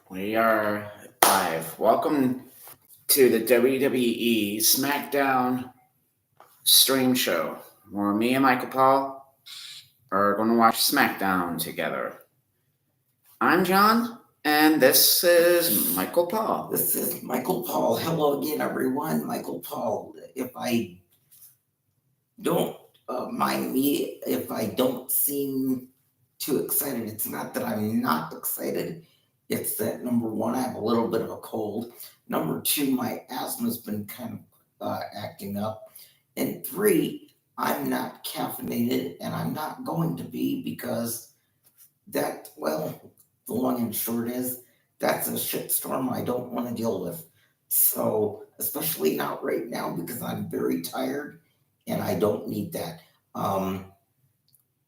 We are live. Welcome to the WWE SmackDown stream show, where me and Michael Paul are going to watch SmackDown together. I'm John, and this is Michael Paul. This is Michael Paul. Hello again, everyone. Michael Paul. If I don't mind me, if I don't seem too excited, it's not that I'm not excited. It's that number one, I have a little bit of a cold. Number two, my asthma's been kind of acting up. And three, I'm not caffeinated, and I'm not going to be because the long and short is that's a shitstorm I don't want to deal with. So, especially not right now because I'm very tired and I don't need that.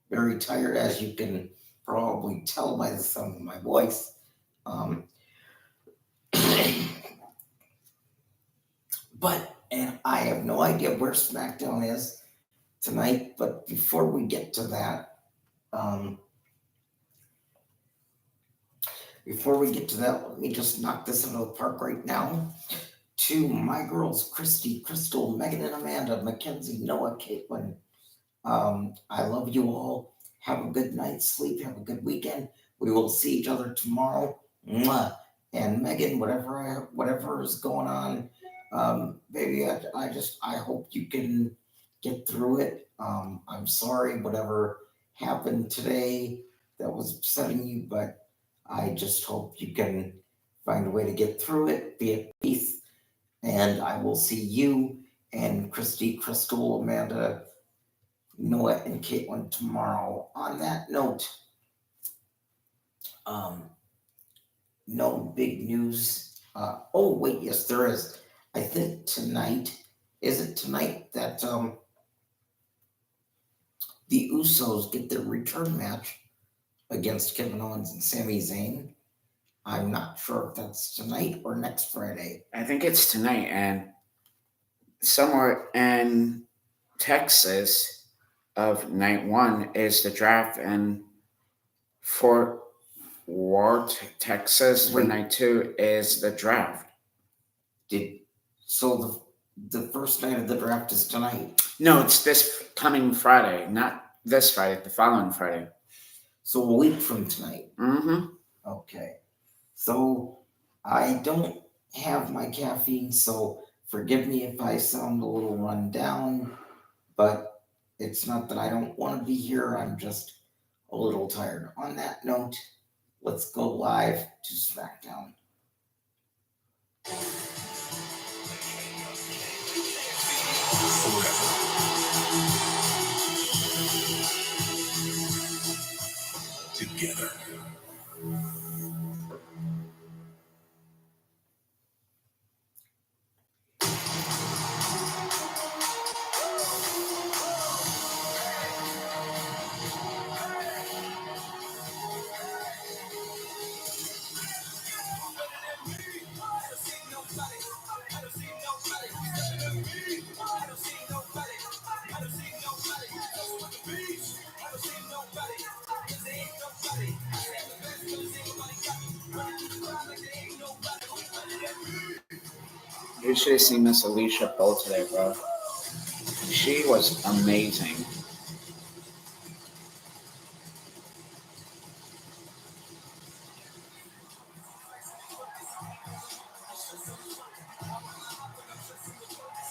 Very tired, as you can probably tell by the sound of my voice. And I have no idea where SmackDown is tonight, but before we get to that, let me just knock this out of the park right now. To my girls, Christy, Crystal, Megan and Amanda, Mackenzie, Noah, Caitlin. I love you all. Have a good night's sleep. Have a good weekend. We will see each other tomorrow. Mwah. And Megan, whatever is going on, baby, I hope you can get through it. I'm sorry, whatever happened today that was upsetting you, but I just hope you can find a way to get through it, be at peace, and I will see you and Christy, Crystal, Amanda, Noah, and Caitlin tomorrow. On that note, no big news. Yes, there is. I think tonight, is it tonight that the Usos get their return match against Kevin Owens and Sami Zayn? I'm not sure if that's tonight or next Friday. I think it's tonight, and somewhere in Texas of night one is the draft, and Fort Worth, Texas for night two is the draft. So the first night of the draft is tonight? No, it's this coming Friday, not this Friday, the following Friday. So a week from tonight? Mm-hmm. Okay. So I don't have my caffeine, so forgive me if I sound a little run down, but it's not that I don't want to be here. I'm just a little tired. On that note, let's go live to SmackDown. Together. You should have seen Miss Alicia Bowl today, bro. She was amazing.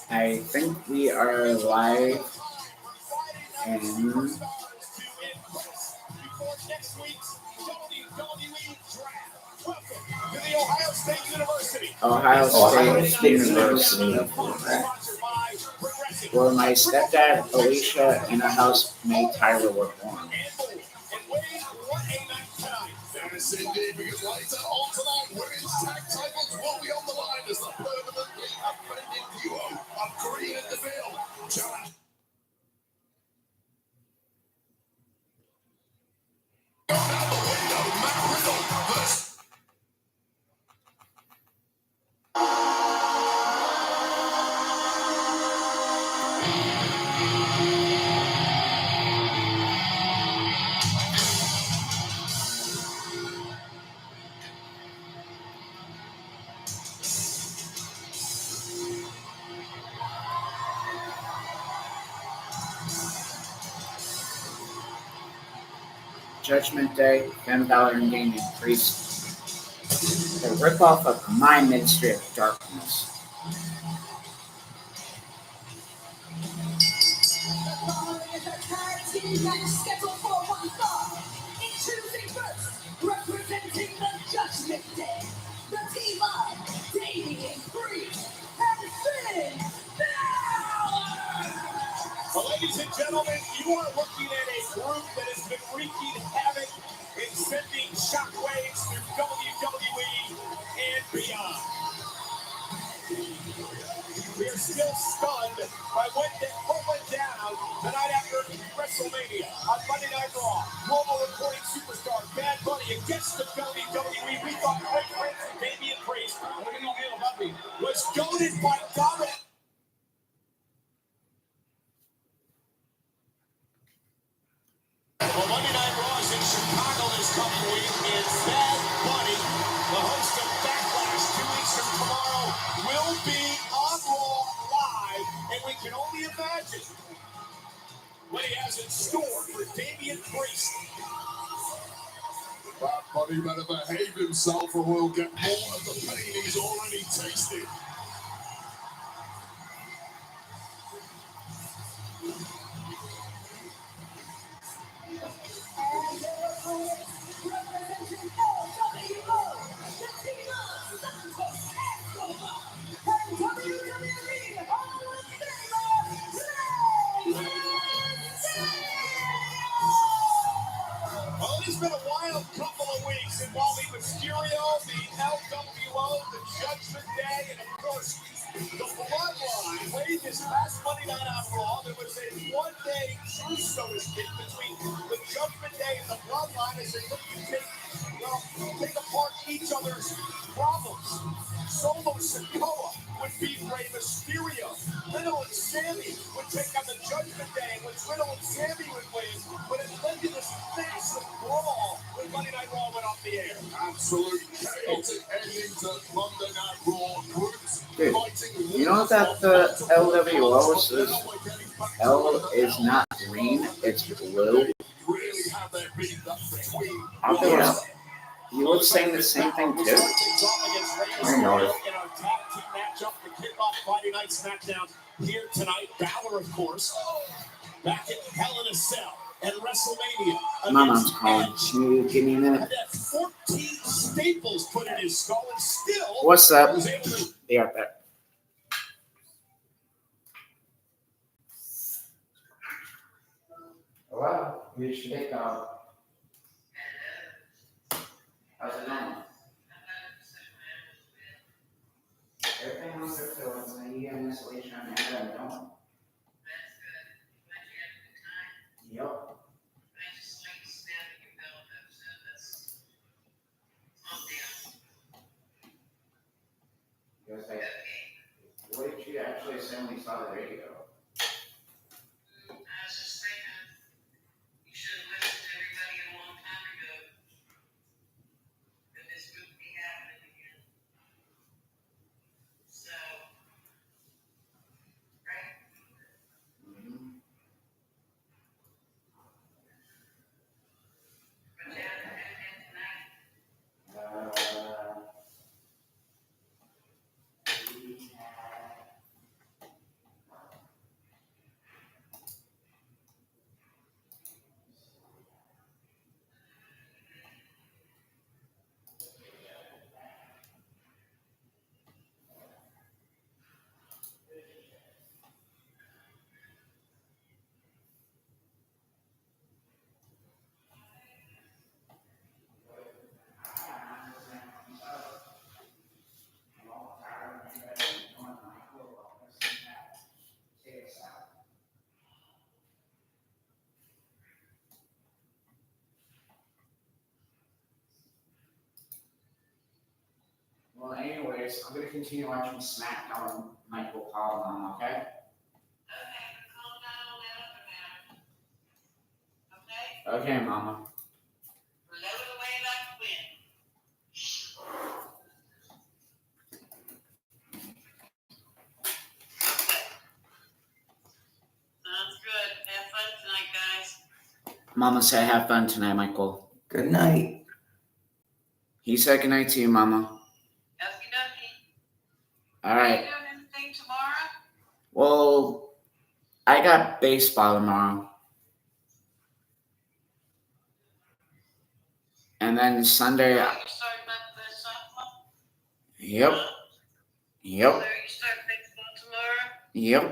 I think we are live in Ohio State University, where my stepdad, Alicia, and her housemate Tyra were born. Judgment Day, Finn Balor and Damian Priest. The ripoff of My Ministry of Darkness. Representing the Judgment Day, the team of Damian Priest and Finn Balor. Well, ladies and gentlemen, you are looking at a group that has been wreaking havoc and sending shockwaves through WWE and beyond. We are still stunned by what went down the night after WrestleMania on Monday Night Raw. Global reporting superstar Bad Bunny against the WWE. We thought Great Prince and Damian Priest, what do you feel about me, was goaded by Dominic. Well, Monday Night Raw is in Chicago this coming week, and Bad Bunny, the host of Backlash 2 weeks from tomorrow, will be on Raw live, and we can only imagine what he has in store for Damian Priest. Bad Bunny better behave himself, or we'll get more of the pain he's already tasted. Well, it's been a wild couple of weeks involving Mysterio, the LWO, the Judgment Day, and of course, the Bloodline. Late this past Monday night on Raw, there was a one-day truce, so to speak, between the Judgment Day and the Bloodline as they look to take apart each other's problems. Solo Sikoa would beat Rey Mysterio. Riddle and Sammy would take on the Judgment Day, in which Riddle and Sammy would win, but it led to this massive brawl when Monday Night Raw went off the air. Absolute chaotic ending to Monday Night Raw. Dude, you know that the LWO is L is not green, it's blue. Really have their beat up between. I thought you would say the same thing too. I know it. In our tag team matchup to kick off Friday Night SmackDown here tonight. Balor, of course, back at Hell in a Cell and WrestleMania. My mom's calling. Can you give me a minute? Had that 14 staples put in his skull and still What's up? was able to. Be right back. Hello, you should take off. How's it going? Everything was there too. It's like you got an installation on there that I don't. Yep. He was like, what did you actually say when you saw the radio? Well, anyways, I'm gonna continue watching SmackDown with Michael Pollan, okay? Okay, calm down on that other matter. Okay? Okay, Mama. Blow it away like the wind. Sounds good. Have fun tonight, guys. Mama said have fun tonight, Michael. Good night. He said good night to you, Mama. Okie dokie. All Are you right. doing anything tomorrow? Well, I got baseball tomorrow. And then Sunday, Oh, you starting up the softball? yep, So yep, you start baseball tomorrow? yep.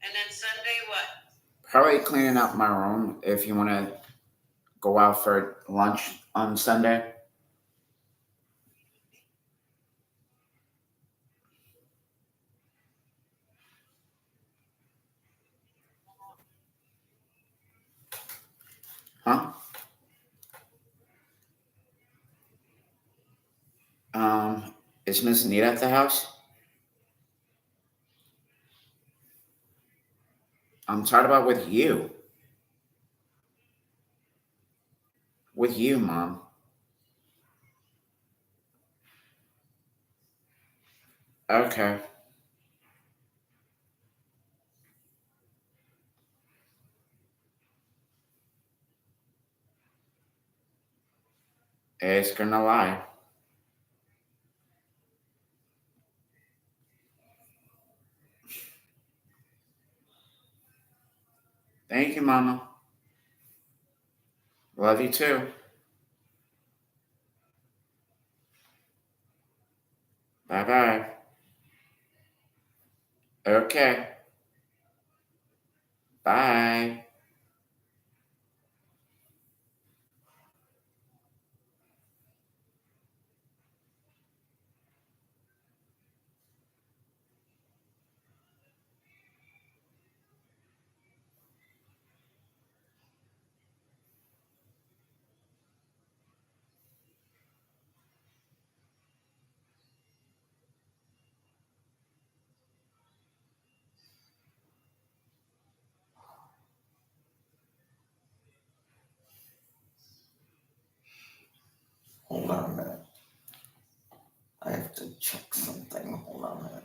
And then Sunday what? Probably cleaning up my room if you want to go out for lunch on Sunday. Huh? Is Miss Anita at the house? I'm talking about with you. With you, Mom. Okay. It's gonna lie. Thank you, Mama. Love you too. Bye bye. Okay. Bye. Hold on a minute. I have to check something. Hold on a minute.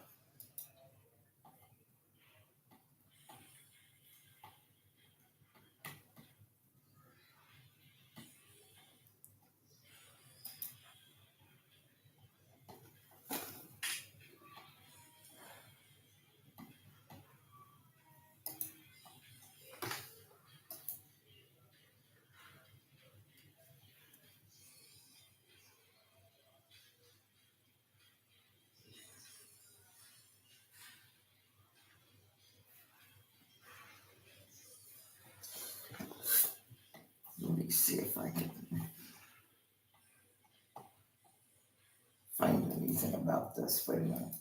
Let me see if I can find anything about this. Wait a minute.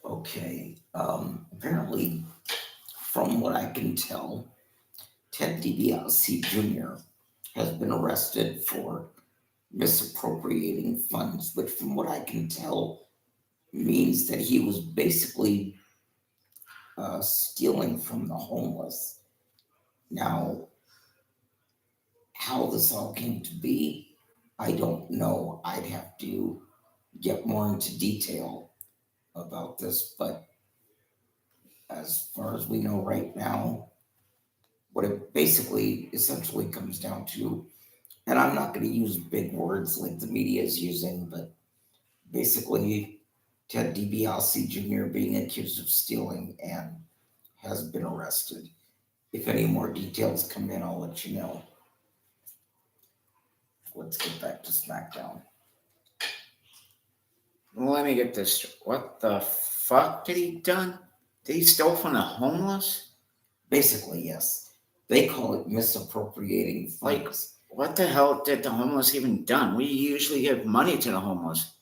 Okay. Apparently, from what I can tell, Ted DiBiase Jr. has been arrested for misappropriating funds, which, from what I can tell, means that he was basically stealing from the homeless. Now, how this all came to be, I don't know. I'd have to get more into detail. about this, but as far as we know right now, what it basically essentially comes down to, and I'm not going to use big words like the media is using, but basically Ted DiBiase Jr. being accused of stealing and has been arrested. If any more details come in, I'll let you know. Let's get back to SmackDown. Let me get this. What the fuck did he done? Did he steal from the homeless? Basically, yes. They call it misappropriating Like, funds. what the hell did the homeless even done? We usually give money to the homeless.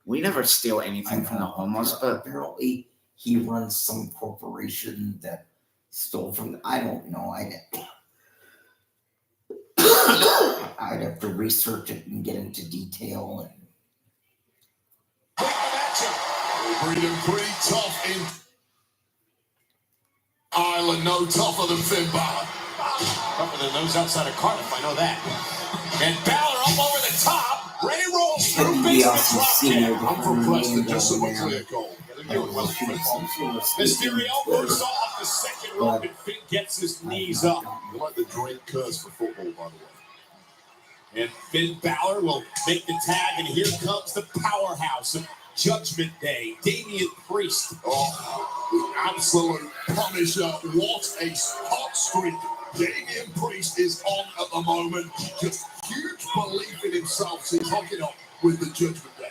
We never steal anything from the homeless, but apparently he runs some corporation that stole from. I don't know. I'd have to research it and get into detail. And Breathing pretty tough in Ireland, no tougher than Finn Balor. Tougher than those outside of Cardiff, I know that. And Balor up over the top. Ready rolls through basement drop kick. I'm from Preston, just so we're clear, Cole. Mysterio moves off the second rope and Finn gets his knees up. You like the Drake curse for football, by the way. And Finn Balor will make the tag, and here comes the powerhouse of Judgment Day, Damian Priest. Oh, the absolute punisher. What a hot streak Damian Priest is on at the moment. Just huge belief in himself. So he's hooking up with the Judgment Day.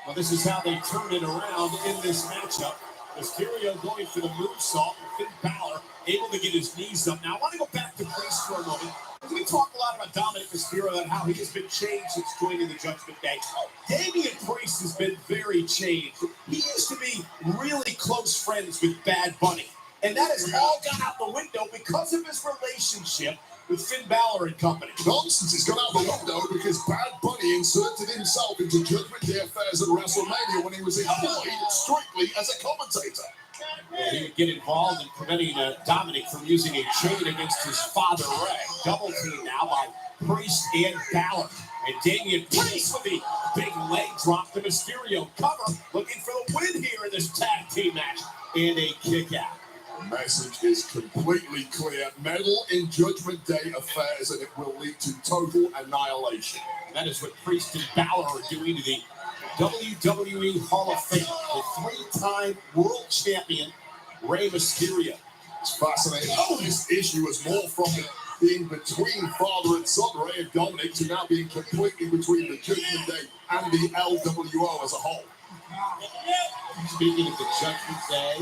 Well, this is how they turn it around in this matchup. Mysterio going for the moonsault, and Finn Balor able to get his knees up. Now, I want to go back to Priest for a moment. We talk a lot about Dominic Mysterio and how he has been changed since joining the Judgment Day. Damian Priest has been very changed. He used to be really close friends with Bad Bunny, and that has all gone out the window because of his relationship with Finn Balor and company. Nonsense has gone out the window because Bad Bunny inserted himself into Judgment Day affairs at WrestleMania when he was employed strictly as a commentator. Yeah, he would get involved in preventing Dominic from using a chain against his father, Ray. Double team now by Priest and Balor. And Damian Priest with the big leg drop to Mysterio. Cover, looking for the win here in this tag team match. And a kick out. The message is completely clear. Meddle in Judgment Day affairs and it will lead to total annihilation. And that is what Priest and Balor are doing to the WWE Hall of Fame, the three-time world champion, Rey Mysterio. It's fascinating how this issue is more from it being between father and son, Rey and Dominic, to now being completely between the Judgment Day and the LWO as a whole. Speaking of the Judgment Day,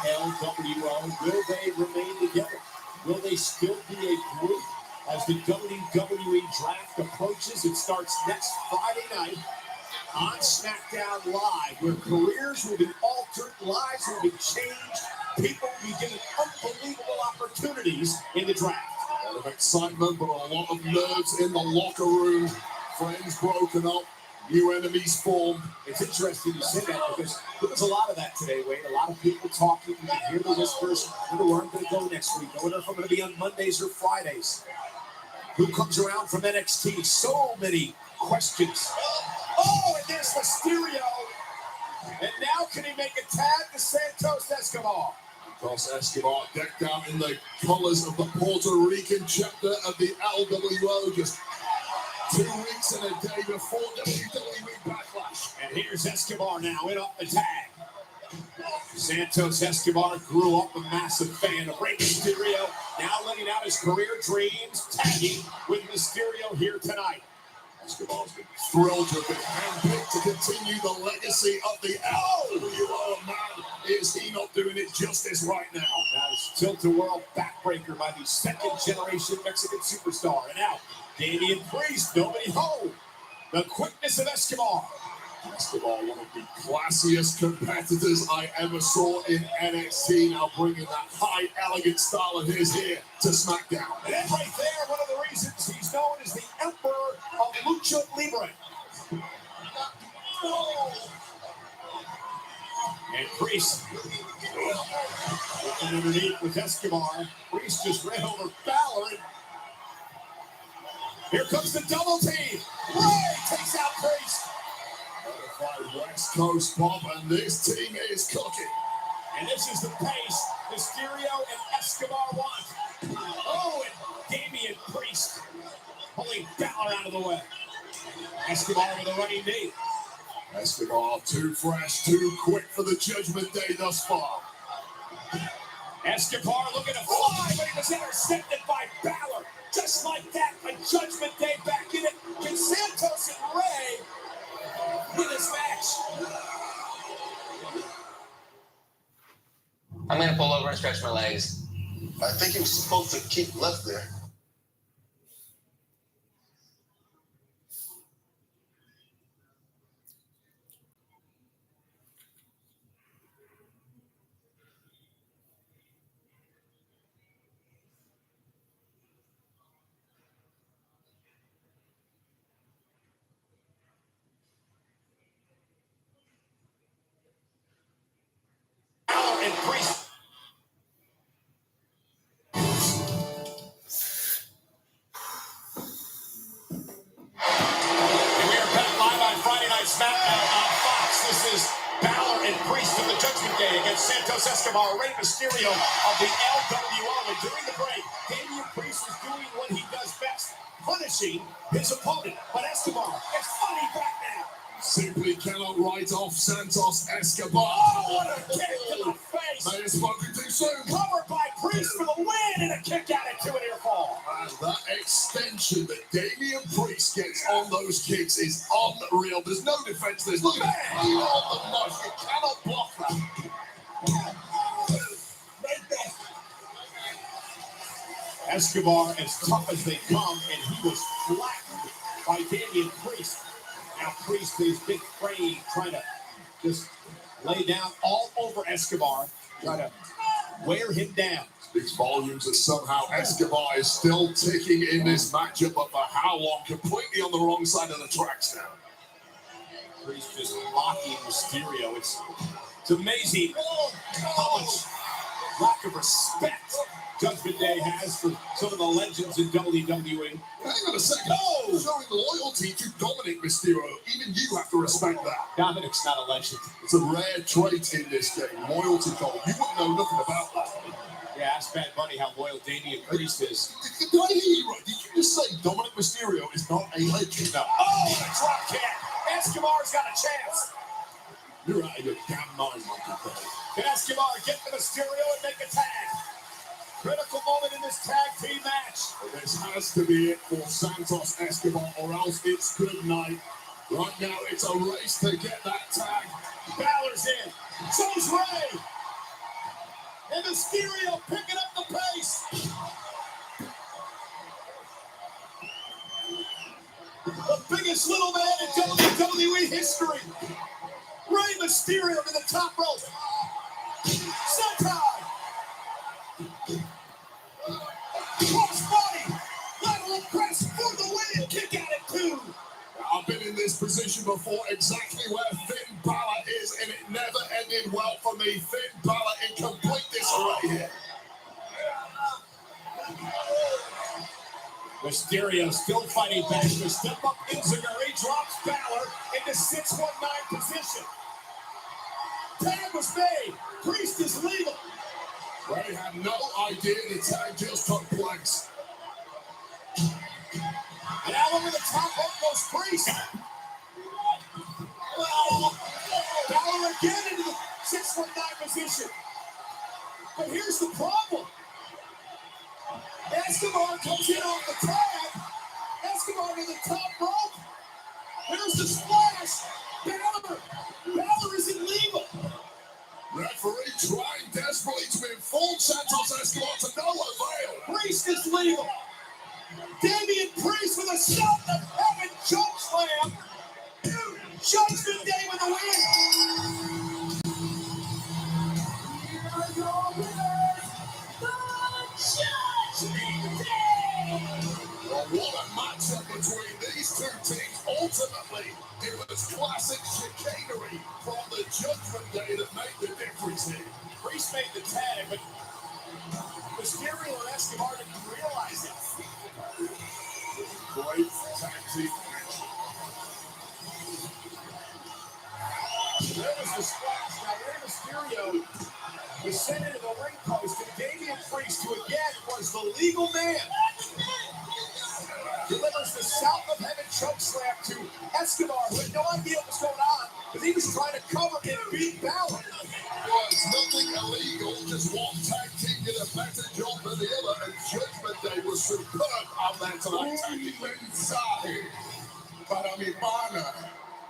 LWO, will they remain together? Will they still be a group as the WWE draft approaches? It starts next Friday night on SmackDown Live, where careers will be altered, lives will be changed, people will be given unbelievable opportunities in the draft. A lot of excitement, but a lot of nerves in the locker room. Friends broken up, new enemies formed. It's interesting you say that because there was a lot of that today, Wade. A lot of people talking. You can hear the whispers. I wonder where I'm going to go next week. I wonder if I'm going to be on Mondays or Fridays. Who comes around from NXT? So many questions. Oh, and there's Mysterio. And now can he make a tag to Santos Escobar? Santos Escobar decked out in the colors of the Puerto Rican chapter of the LWO just 2 weeks and a day before WWE Backlash. And here's Escobar now in up the tag. Santos Escobar grew up a massive fan of Rey Mysterio, now living out his career dreams, tagging with Mysterio here tonight. Escobar's been thrilled to have been handpicked to continue the legacy of the LWO. Man, is he not doing it justice right now? That is Tilt-A-Whirl backbreaker by the second-generation Mexican superstar. And now, Damian Priest, nobody home. The quickness of Escobar. Escobar, one of the classiest competitors I ever saw in NXT, now bringing that high, elegant style of his here to SmackDown. And then right there, one of the reasons he's known as the Emperor of Lucha Libre. And Priest looking underneath with Escobar. Priest just ran over Balor. Here comes the double team. Rey takes out Priest. Certified West Coast Pop, and this team is cooking. And this is the pace Mysterio and Escobar want. Oh, and Damian Priest pulling Balor out of the way. Escobar with a running knee. Escobar too fresh, too quick for the Judgment Day thus far. Escobar looking to fly, but he was intercepted by Balor. Just like that, a Judgment Day back in it. Can Santos and Rey win this match? I'm gonna pull over and stretch my legs. I think he was supposed to keep left there. Balor and Priest. And we are back live on Friday Night SmackDown on Fox. This is Balor and Priest of the Judgment Day against Santos Escobar, Rey Mysterio of the LWO. And during the break, Damian Priest was doing what he does best, punishing his opponent. But Escobar is fighting back now. Simply cannot write off Santos Escobar. Oh, what a kick to the face. May have spoken too soon. Covered by Priest for the win and a kick out into an ear fall. And that extension that Damian Priest gets on those kicks is unreal. There's no defense. There's look at it. You on the nose. You cannot block that. Escobar as tough as they come, and he was flattened by Damian Priest. Now Priest is big frame, trying to just lay down all over Escobar, trying to wear him down. Speaks volumes that somehow Escobar is still ticking in this matchup, but for how long? Completely on the wrong side of the tracks now. Priest just mocking Mysterio. It's amazing how much lack of respect Judgment Day has for some of the legends in WWE. Hang on a second. Oh! Showing loyalty to Dominic Mysterio. Even you have to respect that. Dominic's not a legend. It's a rare trait in this game. Loyalty, Cole. You wouldn't know nothing about that. Yeah, ask Bad Bunny how loyal Damian Priest is. Did I hear you right? Did you just say Dominic Mysterio is not a legend? No. Oh, the drop kick. Escobar's got a chance. You're out of your damn mind, Michael. Can Escobar get to Mysterio and make a tag? Critical moment in this tag team match. This has to be it for Santos Escobar, or else it's good night. Right now, it's a race to get that tag. Balor's in. So's Rey. And Mysterio picking up the pace. The biggest little man in WWE history. Rey Mysterio to the top rope. Sentai. Crossbody, lateral press for the win. Kick out at 2. I've been in this position before, exactly where Finn Balor is, and it never ended well for me. Finn Balor in complete disarray here. Mysterio still fighting back. The step up Enziguri drops Balor into 619 position. Tag was made. Priest is legal. Rey had no idea the tag just took place. And now over the top rope goes Priest. Balor again into the 619 position. But here's the problem. Escobar comes in off the tag. Escobar to the top rope. There's the splash. Balor isn't legal. Referee trying desperately to inform Santos Escobar to no avail. Priest is legal. Damian Priest with a shot of heaven choke slam. Judgment Day with the win. Here are your winners, the Judgment Day. Well, what a matchup between these two teams. Ultimately, it was classic chicanery from the Judgment Day that made the difference here. Priest made the tag, but Mysterio and Escobar didn't realize it. Great tag team match. was sent into the ring post, and Damian Priest, who again was the legal man, delivers the South of Heaven choke slam to Escobar, who had no idea what was going on, because he was trying to cover and beat Balor. Was nothing illegal, just one tag team did a better job than the other, and Judgment Day was superb on that tonight tag team. Mensaje para mi pana,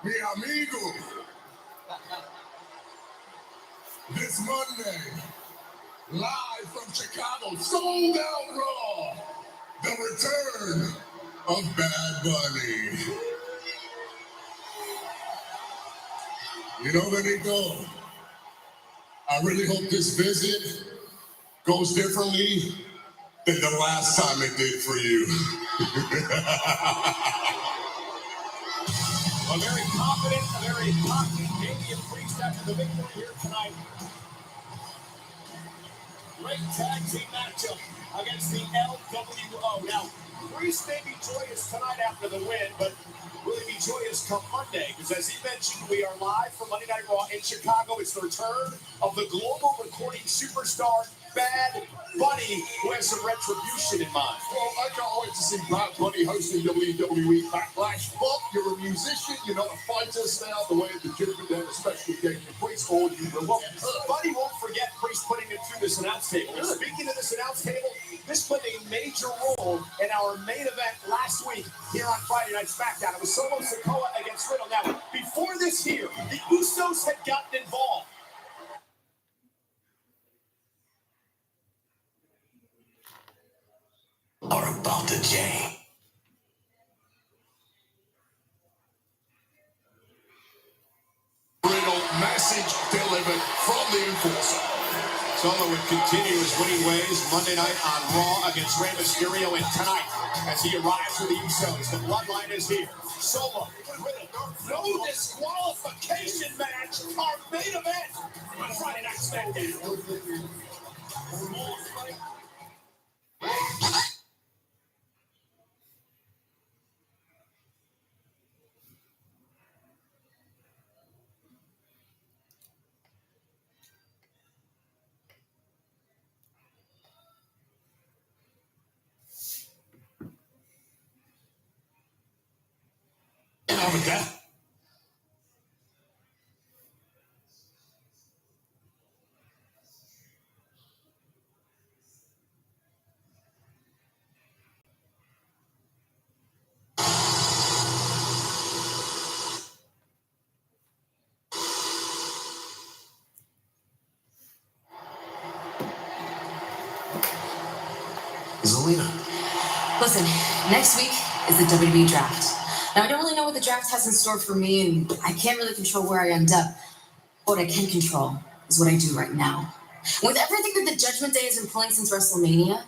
mi amigo. This Monday, live from Chicago, Sold Out Raw, the return of Bad Bunny. You know, Benito, I really hope this visit goes differently than the last time it did for you. A very confident, a very cocky Damian Priest after the victory here tonight. Great tag team matchup against the LWO. Now, Priest may be joyous tonight after the win, but will he be joyous come Monday? Because as he mentioned, we are live from Monday Night Raw in Chicago. It's the return of the global recording superstar, Bad Bunny, who has some retribution in mind. Well, I can't wait to see Bad Bunny hosting WWE Backlash. But you're a musician, you're not a fighter. Stay out the way of the Judgment Day, especially getting the Priest, or you will not be hurt. Bunny won't forget Priest putting him through this announce table. And speaking of this announce table, this played a major role in our main event last week here on Friday Night SmackDown. It was Solo Sikoa against Riddle. Now, before this here, the Usos had gotten involved. Are about to jam. Riddle, message delivered from the Enforcer. Solo would continue his winning ways Monday night on Raw against Rey Mysterio, and tonight, as he arrives with the Usos, the Bloodline is here. Solo, Riddle, no disqualification match, our main event on Friday Night SmackDown. With that. Zelina. Listen, next week is the WWE draft. Now, I don't really know what the draft has in store for me, and I can't really control where I end up. What I can control is what I do right now. With everything that the Judgment Day has been pulling since WrestleMania,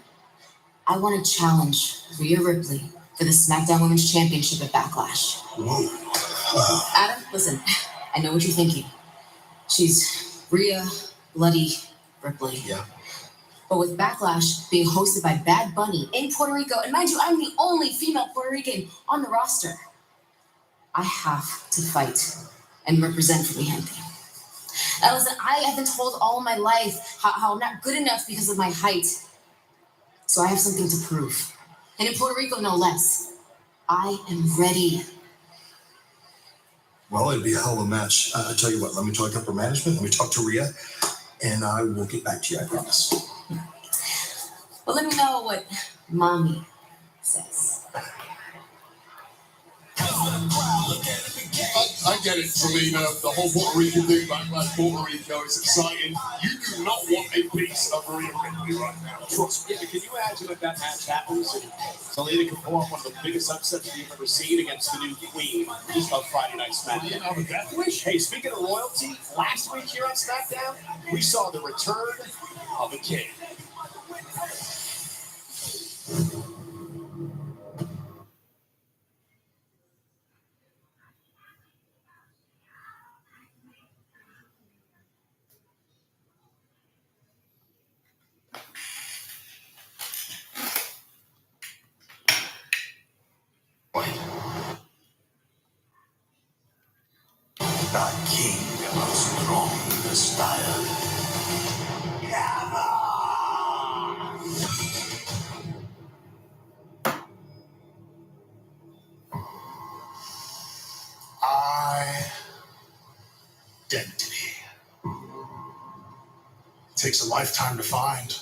I want to challenge Rhea Ripley for the SmackDown Women's Championship at Backlash. Whoa. Adam, listen, I know what you're thinking. She's Rhea Bloody Ripley. Yeah. But with Backlash being hosted by Bad Bunny in Puerto Rico, and mind you, I'm the only female Puerto Rican on the roster, I have to fight and represent for mi gente. Now listen, I have been told all my life how I'm not good enough because of my height. So I have something to prove. And in Puerto Rico, no less. I am ready. Well, it'd be a hell of a match. I tell you what, let me talk upper management, let me talk to Rhea, and I will get back to you, I promise. Well, let me know what mommy says. I get it, Selena. The whole Puerto Rican thing, Backlash Puerto Rico, is exciting. You do not want a piece of Rhea Ripley right now. Trust me. Yeah, can you imagine if that match happens and Selena can pull off one of the biggest upsets you've ever seen against the new queen of Friday Night SmackDown? I have a death wish. Hey, speaking of royalty, last week here on SmackDown, we saw the return of a king. The king of strong style. identity. It takes a lifetime to find.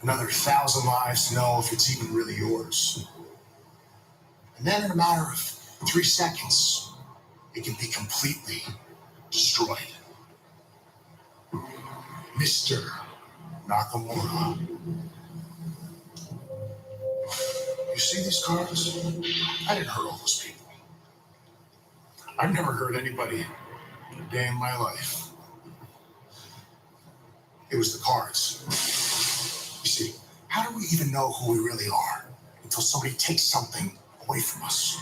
Another 1,000 lives to know if it's even really yours. And then in a matter of 3 seconds, it can be completely destroyed. Mr. Nakamura. You see these cards? I didn't hurt all those people. I've never hurt anybody a day in my life. It was the cards. You see, how do we even know who we really are until somebody takes something away from us?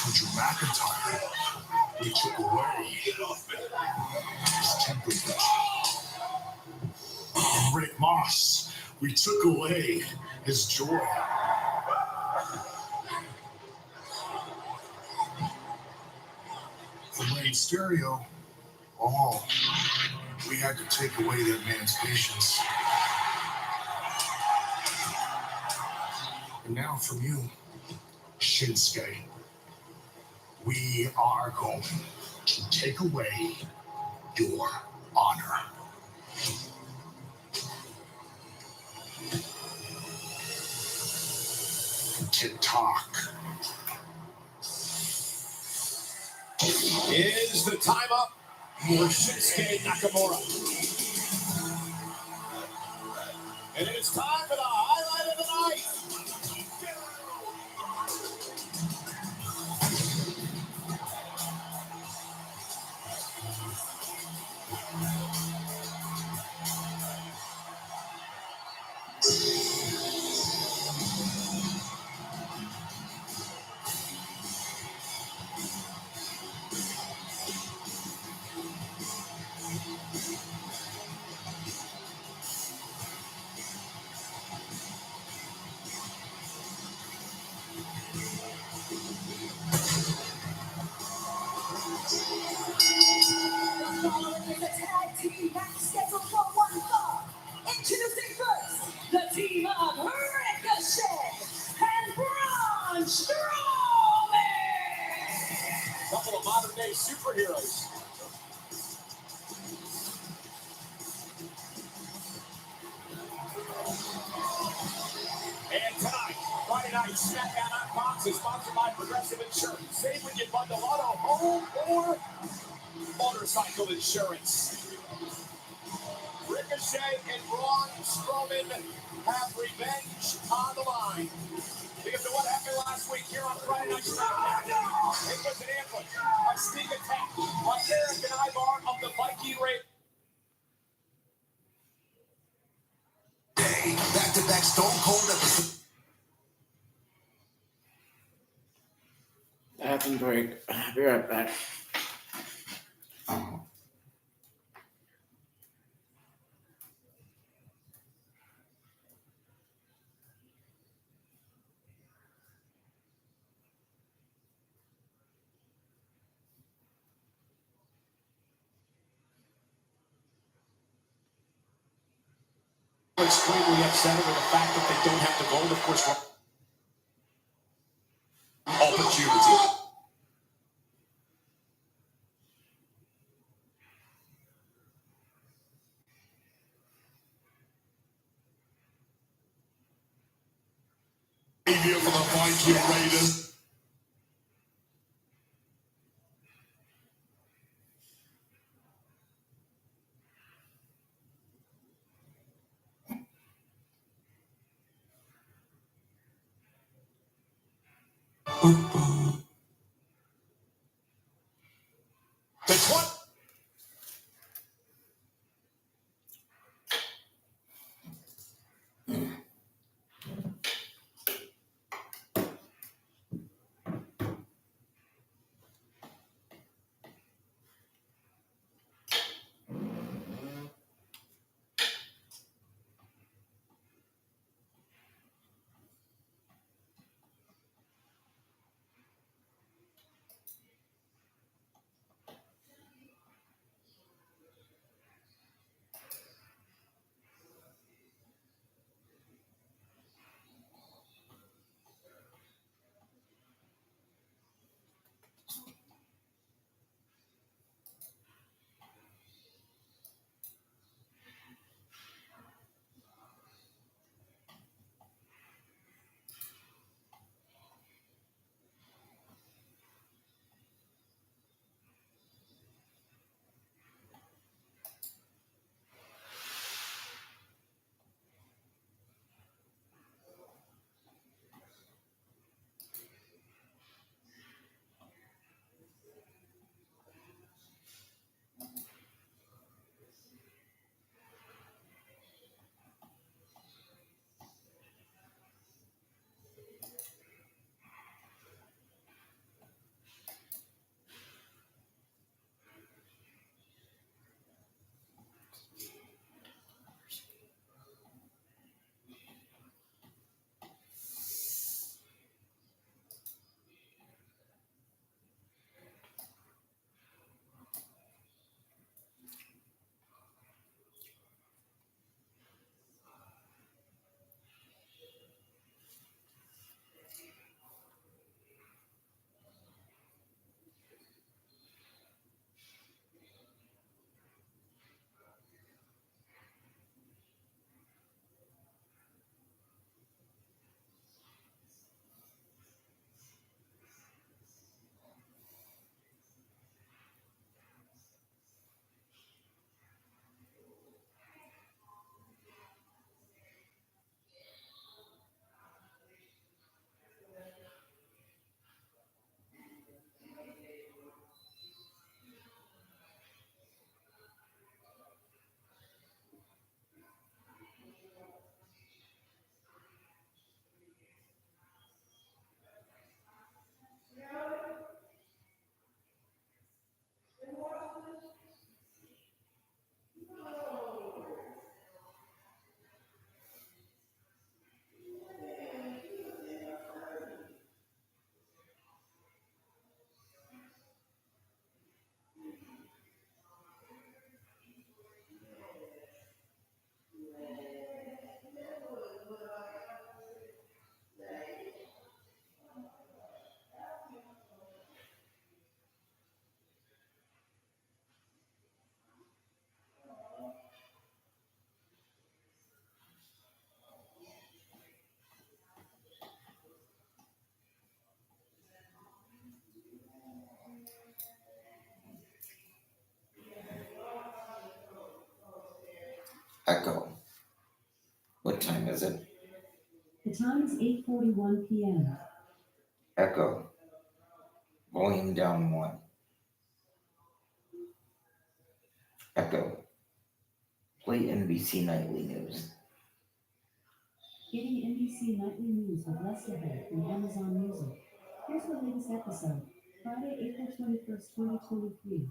From Drew McIntyre, we took away his temperament. From Rick Moss, we took away his joy. From Rey Mysterio, we had to take away that man's patience. And now from you, Shinsuke, we are going to take away your honor. TikTok. Is the time up for Shinsuke Nakamura? And it is time for the highlight of the night. Introducing first, the team of Ricochet and Braun Strowman. Couple of modern-day superheroes. And tonight, Friday Night SmackDown on Fox is sponsored by Progressive Insurance. Save when you bundle auto, home, or motorcycle insurance. Ricochet and Braun Strowman have revenge on the line. Because of what happened last week here on Friday Night SmackDown. It was an ambush, a sneak attack on Eric and Ivar of the Viking Raiders. Back-to-back Stone Cold episode. Bathroom break. Be right back. Extremely upset over the fact that they don't have the gold, of course. Opportunity. Here for the Viking Raiders. That's what? Echo. What time is it? The time is 8:41 p.m. Echo. Volume down 1. Echo. Play NBC Nightly News. Getting NBC Nightly News with Leslie Holt from Amazon Music. Here's the latest episode, Friday, April 21st, 2023.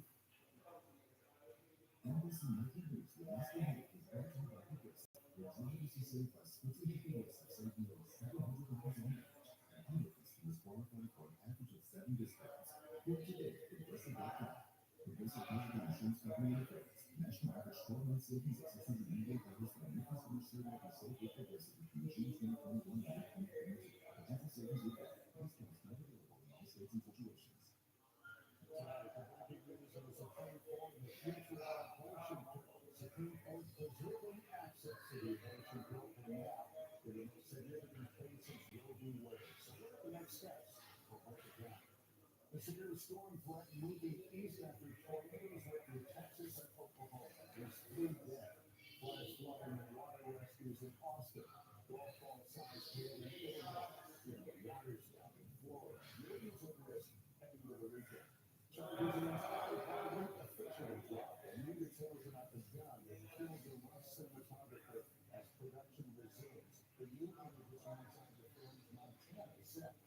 The severe storm threat moving east after tornadoes went through Texas and Oklahoma. There's 3 dead. Flash flooding and water rescues in Austin. Golf ball size hail in Illinois. The waters down in Florida. Millions at risk heading into the weekend. Charges an entire department officially dropped. And new details about the gun that killed the West cinematographer as production resumes. The new images on the film's Montana set.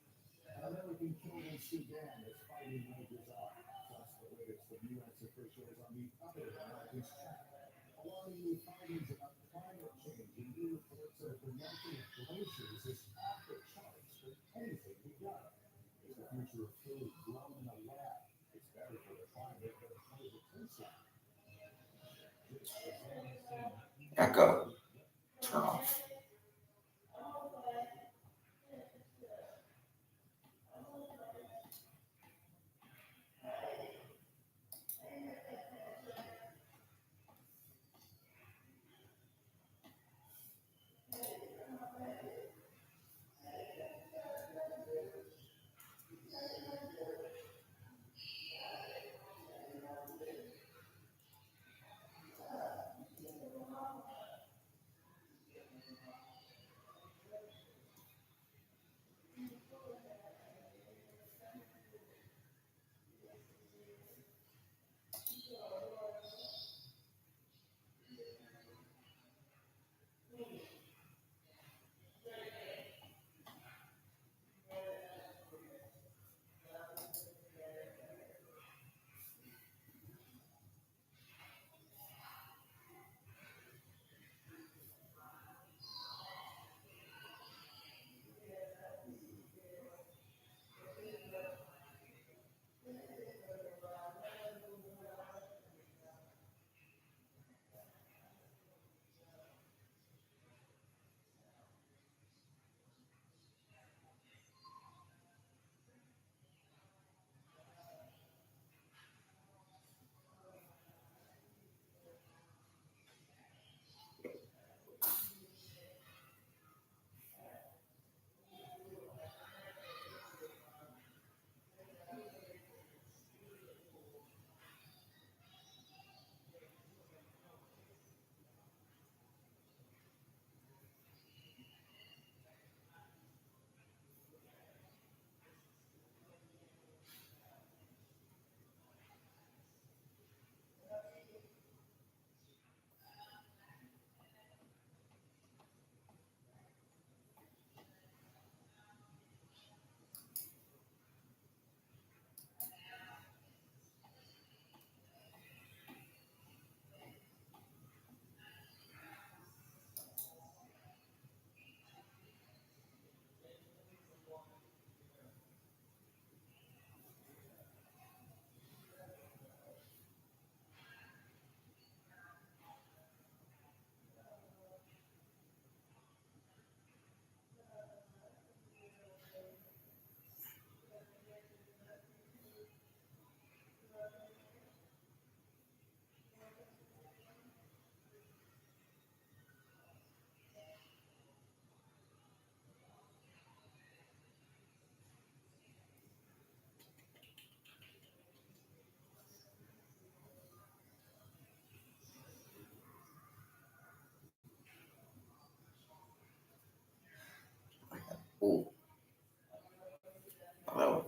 An American killed in Sudan as fighting rages on. Plus the latest from U.S. officials on the other American track. Alarming new findings about climate change and new reports of the melting of glaciers is off the charts for anything we got. It's the future of food grown in a lab. It's better for the climate, but how does it taste like? Echo. Turn off. Ooh. Hello.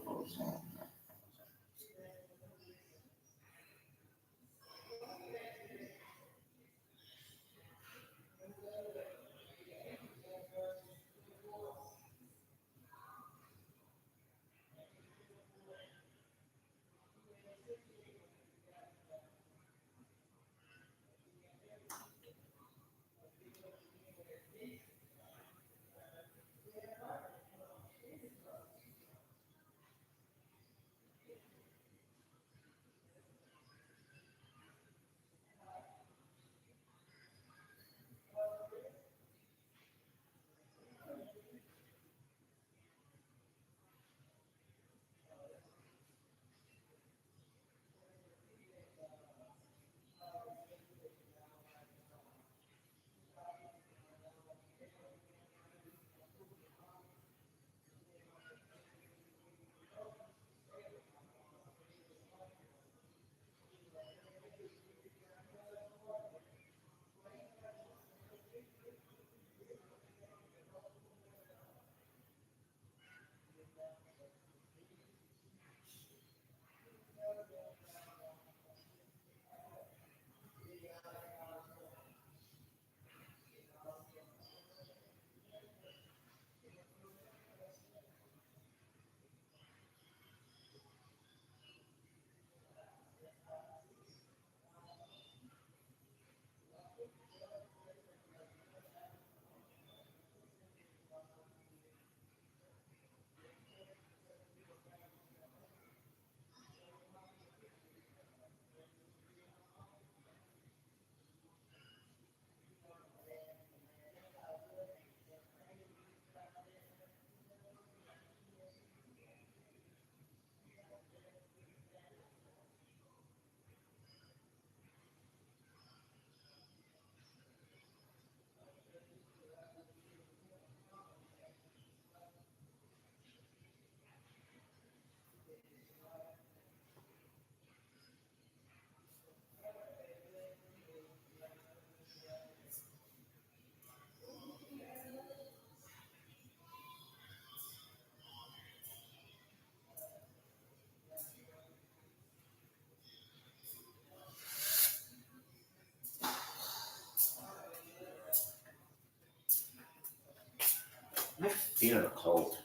My feet are cold.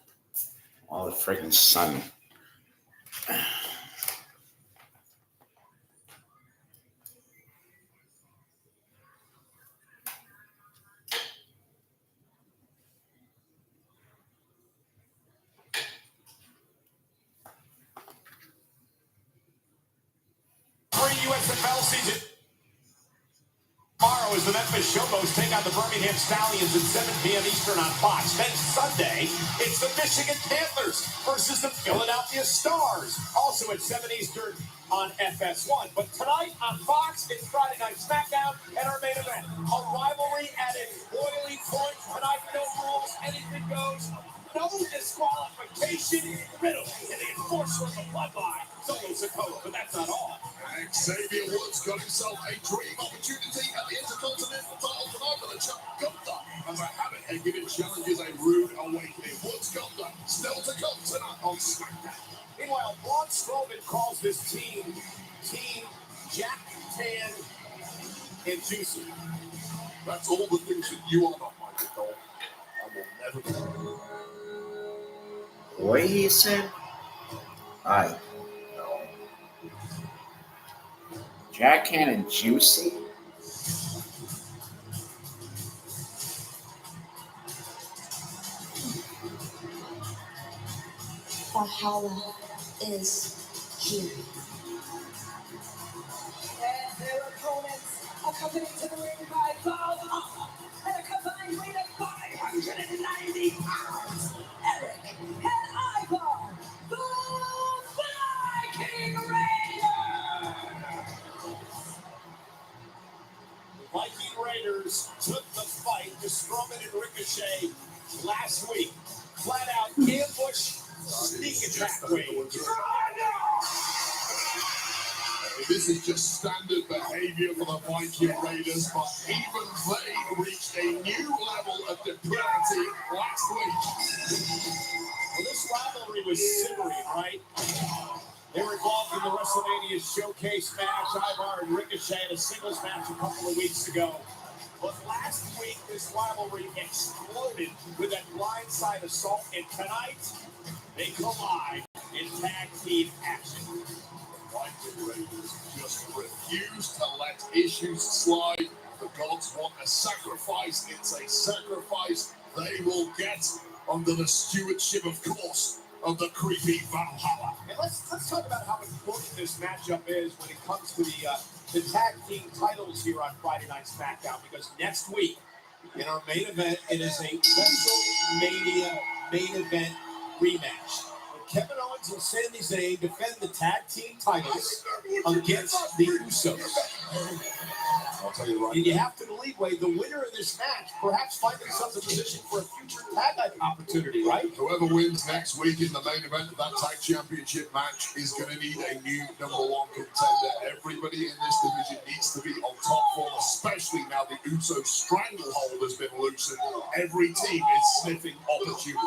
All the freaking sun. USFL season. Tomorrow as the Memphis Showboats take on the Birmingham Stallions at 7 p.m. Eastern on Fox. Then Sunday, it's the Michigan Panthers versus the Philadelphia Stars, also at 7 Eastern on FS1. But tonight on Fox, it's Friday Night SmackDown and our main event. A rivalry at its boiling point. Tonight, no rules, anything goes. No disqualification. Riddle and the enforcer of the bloodline, Solo Sikoa, but that's not all. Xavier Woods got himself a dream opportunity at the Intercontinental title tonight for the Chuck Gunther. And for Hammerhead giving challenges a rude awakening. Woods Gunther still to come tonight on SmackDown. Meanwhile, Braun Strowman calls this team Team Jack, Tan, and Juicy. That's all the things that you are not, Michael Cole. I will never be. What he said? Aye. Jack Can and Juicy? Valhalla is here. And their opponents, accompanied to the ring by Paul Alpha and a combined weight of 590 pounds, Eric and Ivar, the Viking Raiders! Viking Raiders took the fight to Strowman and Ricochet last week. Flat out ambush, sneak attack raid. This is just standard behavior for the Viking Raiders, but even they reached a new level of depravity last week. Well, this rivalry was simmering, right? They were involved in the WrestleMania Showcase match. Ivar and Ricochet in a singles match a couple of weeks ago. But last week, this rivalry exploded with that blindside assault, and tonight, they collide in tag team action. Viking Raiders just refuse to let issues slide. The gods want a sacrifice. It's a sacrifice they will get under the stewardship, of course, of the creepy Valhalla. And let's talk about how important this matchup is when it comes to the tag team titles here on Friday Night SmackDown, because next week, in our main event, it is a WrestleMania main event rematch. Kevin Owens and Sami Zayn defend the tag team titles against the Usos. I'll tell you right. And you have to believe, Wade, the winner of this match perhaps find themselves in position for a future tag opportunity, right? Whoever wins next week in the main event of that tag championship match is going to need a new #1 contender. Everybody in this division needs to be on top form, especially now the Uso stranglehold has been loosened. Every team is sniffing opportunity.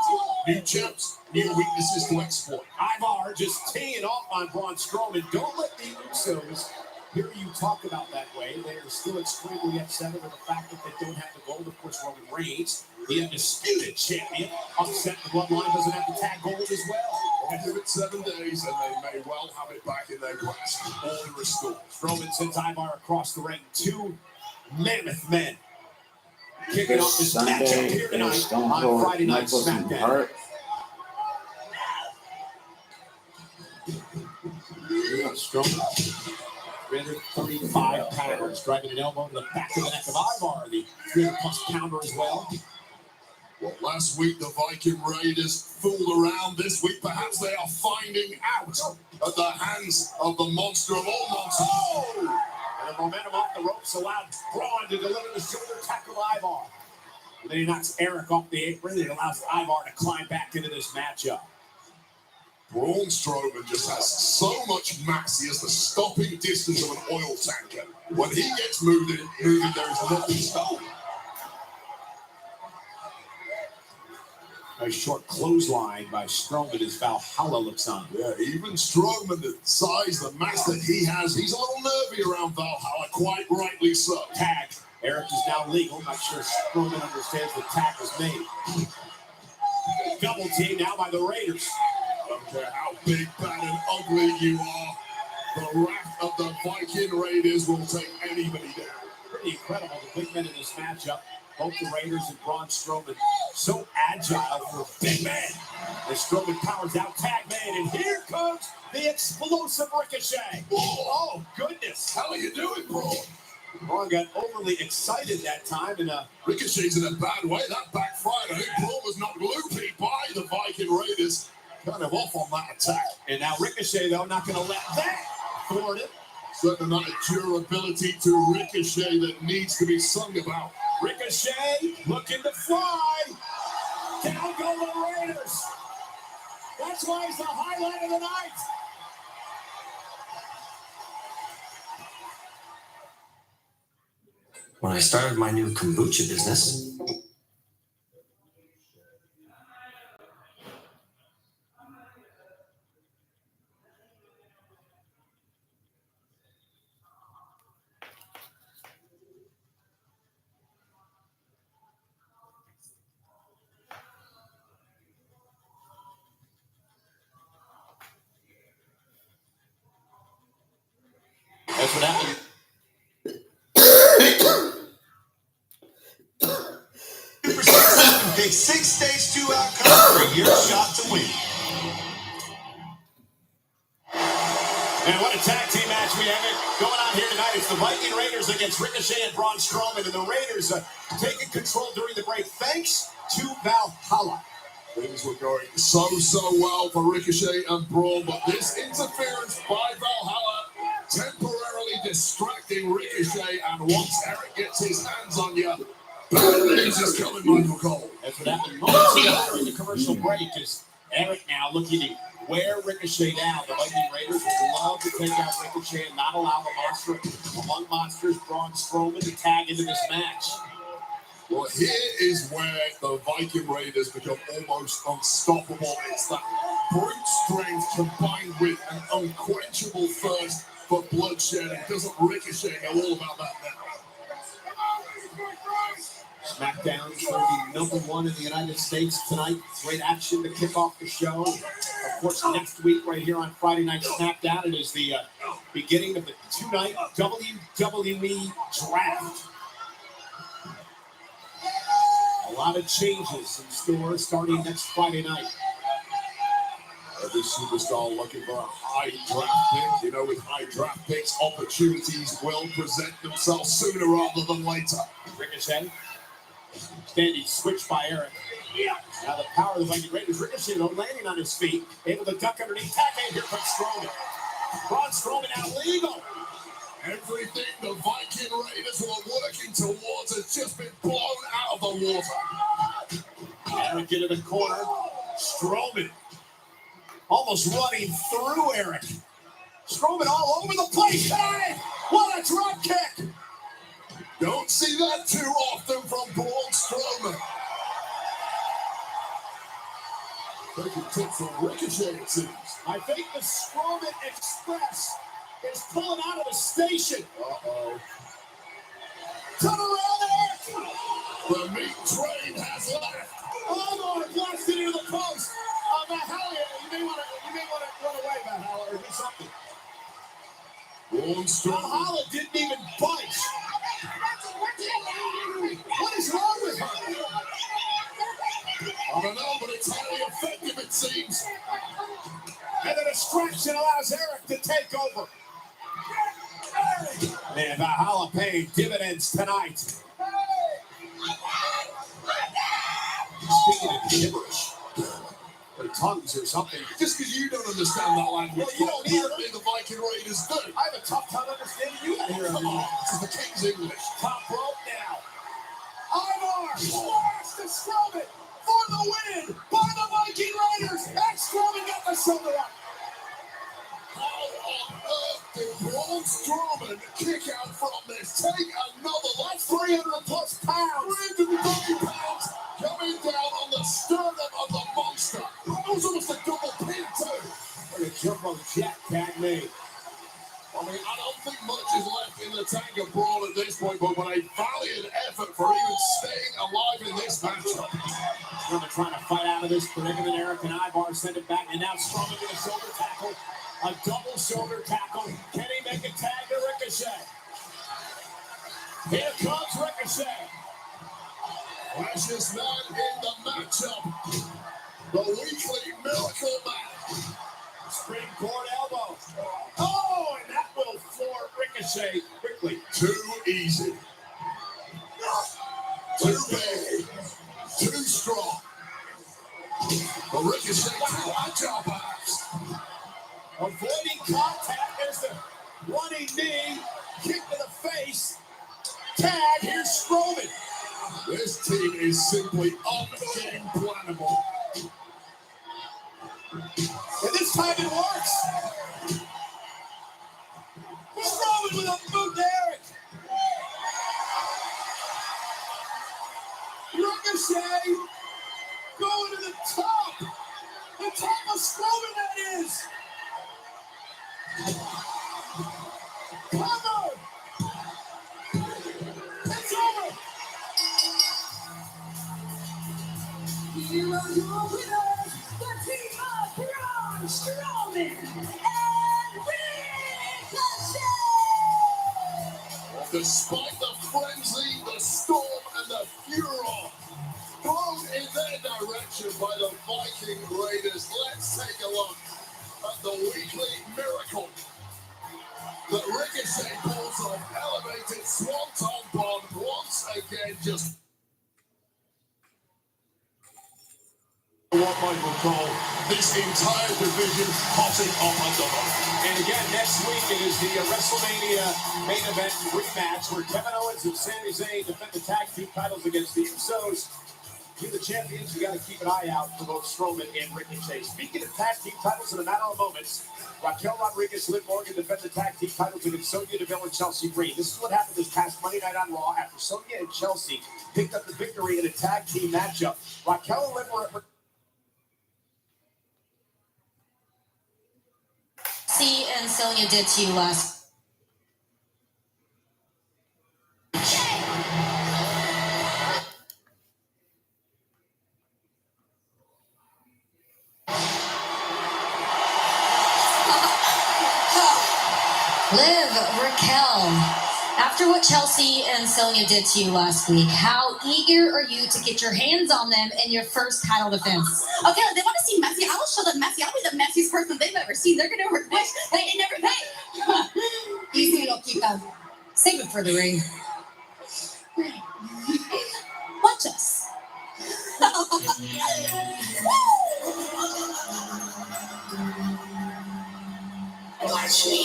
New champs, new weaknesses to exploit. Ivar just teeing off on Braun Strowman. Don't let the Usos hear you talk about that way. They are still extremely upset over the fact that they don't have the gold. Of course, Roman Reigns, the undisputed champion, upset the bloodline, doesn't have the tag gold as well. I'll give it 7 days and they may well have it back in their grasp. All restored. Strowman sends Ivar across the ring. Two mammoth men kicking off this matchup Sunday here is tonight Stone on Cold Friday Night Michaels and SmackDown. Hart. Strowman, 335 pounds, driving an elbow to the back of the neck of Ivar, the 300-plus pounder as well. Well, last week the Viking Raiders fooled around. This week perhaps they are finding out at the hands of the monster of all monsters. Oh! And the momentum off the ropes allowed Braun to deliver the shoulder tackle to Ivar. And then he knocks Eric off the apron. It allows Ivar to climb back into this matchup. Braun Strowman just has so much mass, he has the stopping distance of an oil tanker. When he gets moving there is nothing stopping. A short clothesline by Strowman as Valhalla looks on. Yeah, even Strowman, the size, the mass that he has, he's a little nervy around Valhalla, quite rightly so. Tag. Eric is now legal. Not sure Strowman understands the tag was made. Double team now by the Raiders. I don't care how big, bad, and ugly you are, the wrath of the Viking Raiders will take anybody down. Pretty incredible, the big men in this matchup. Both the Raiders and Braun Strowman so agile for big men. As Strowman powers out, tag man, and here comes the explosive Ricochet. Oh, goodness. How are you doing, bro? Braun got overly excited that time, and Ricochet's in a bad way. That backfired. I think Braun was knocked loopy by the Viking Raiders. Kind of off on that attack. And now Ricochet, though, not going to let that thwart it. Certain amount of durability to Ricochet that needs to be sung about. Ricochet looking to fly. Down go the Raiders. That's why he's the highlight of the night. When I started my new kombucha business, That's what happened. Pick 6 stage 2 outcomes for your shot to win. And what a tag team match we have going on here tonight. It's the Viking Raiders against Ricochet and Braun Strowman. And the Raiders taking control during the break thanks to Valhalla. Things were going so well for Ricochet and Braun, but this interference by Valhalla temporarily distracting Ricochet, and once Eric gets his hands on you, bad news is coming, Michael Cole. That's what happened moments ago during the commercial break. Is Eric now looking to wear Ricochet down. The Viking Raiders would love to take out Ricochet and not allow the monster among monsters, Braun Strowman, to tag into this match. Well, here is where the Viking Raiders become almost unstoppable. It's that brute strength combined with an unquenchable thirst for bloodshed. And doesn't Ricochet know all about that now? SmackDown will be #1 in the United States tonight. Great action to kick off the show. Of course, next week, right here on Friday Night SmackDown, it is the beginning of the 2-night WWE Draft. A lot of changes in store starting next Friday night. Every superstar looking for a high draft pick. You know, with high draft picks, opportunities will present themselves sooner rather than later. Ricochet. Standing switch by Eric. Now the power of the Viking Raiders. Ricochet, though, landing on his feet. Able to duck underneath. Tag in here from Strowman. Braun Strowman now legal. Everything the Viking Raiders were working towards has just been blown out of the water. Eric into the corner. Strowman almost running through Eric. Strowman all over the place. Hey, what a drop kick. Don't see that too often from Braun Strowman. Taking tips from Ricochet, it seems. I think the Strowman Express is pulling out of the station. Uh-oh. Turn around, Eric. The meat train has left. Oh, no, it blasted into the post. Valhalla, you may want to run away, Valhalla, or do something. Braun Strowman. Valhalla didn't even budge. What is wrong with her? I don't know, but it's highly effective, it seems. And the distraction allows Eric to take over. Man, Valhalla paying dividends tonight. Speaking of gibberish, or tongues or something. Just because you don't understand that language, Well, you don't either. the Viking Raiders do. I have a tough time understanding you out here. Come on, this is the King's English. Top rope now. Ivar slash to Strowman for the win by the Viking Raiders. And Strowman got the shoulder up. How on earth did Braun Strowman kick out from this? Take another That's 300 plus pounds. 330 pounds coming down on the sternum of the monster. That was almost a double pin too. What a jumbo jack tag made. I mean, I don't think much is left in the tank of Braun at this point, but what a valiant effort for even staying alive in this matchup. Strowman trying to fight out of this predicament. Eric and Ivar send it back, and now Strowman with a shoulder tackle. A double shoulder tackle. Can he make a tag to Ricochet? Here comes Ricochet. Precious man in the matchup. The weekly Miracle Man. Springboard elbow. Oh, and that will floor Ricochet quickly. Too easy. Too big. Too strong. The Ricochet too agile, perhaps. Avoiding contact. There's the running knee. Kick to the face. Tag. Here's Strowman. This team is simply un-game plannable. And this time it works. Strowman with a boot to Eric. Ricochet going to the top. The top of Strowman, that is. Cover. It's over. Here are your winners, the team of Braun Strowman and Ricochet! Despite the frenzy, the storm, and the furor thrown in their direction by the Viking Raiders, let's take a look at the weekly miracle that Ricochet pulls off. Elevated Swanton Bomb once again, just What Michael called this entire division hotting up at the moment. And again, next week it is the WrestleMania main event rematch where Kevin Owens and Sami Zayn defend the tag team titles against the Usos You're the champions. You got to keep an eye out for both Strowman and Ricochet. Speaking of tag team titles in a matter of moments, Raquel Rodriguez, Liv Morgan defend the tag team titles against Sonya Deville and Chelsea Green. This is what happened this past Monday Night on Raw after Sonya and Chelsea picked up the victory in a tag team matchup. Raquel and Liv were See, and Sonya did to you last. Liv, Raquel, after what Chelsea and Sonya did to you last week, how eager are you to get your hands on them in your first title defense? Okay, they want to see messy. I will show them messy. I'll be the messiest person they've ever seen. They're gonna wish they ain't never paid. Easy, don't keep them. Save it for the ring. Watch us. Watch me.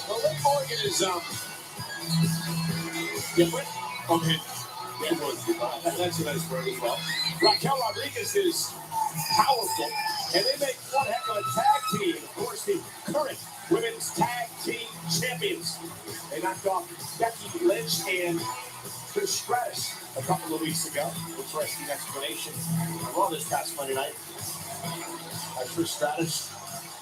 Well, Liv Morgan is different. Okay. That's a nice word as well. Raquel Rodriguez is powerful, and they make one heck of a tag team. Of course, the current women's tag team champions. They knocked off Becky Lynch and Trish Stratus a couple of weeks ago. Interesting explanation on Raw this past Monday night. Trish Stratus,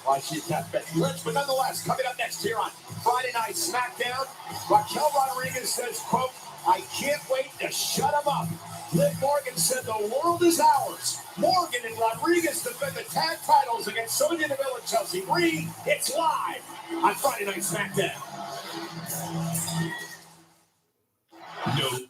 why she attacked Becky Lynch. But nonetheless, coming up next here on Friday Night SmackDown, Raquel Rodriguez says, quote, "I can't wait to shut him up." Liv Morgan said the world is ours. Morgan and Rodriguez defend the tag titles against Sonya Deville and Chelsea Green. It's live on Friday Night SmackDown. No.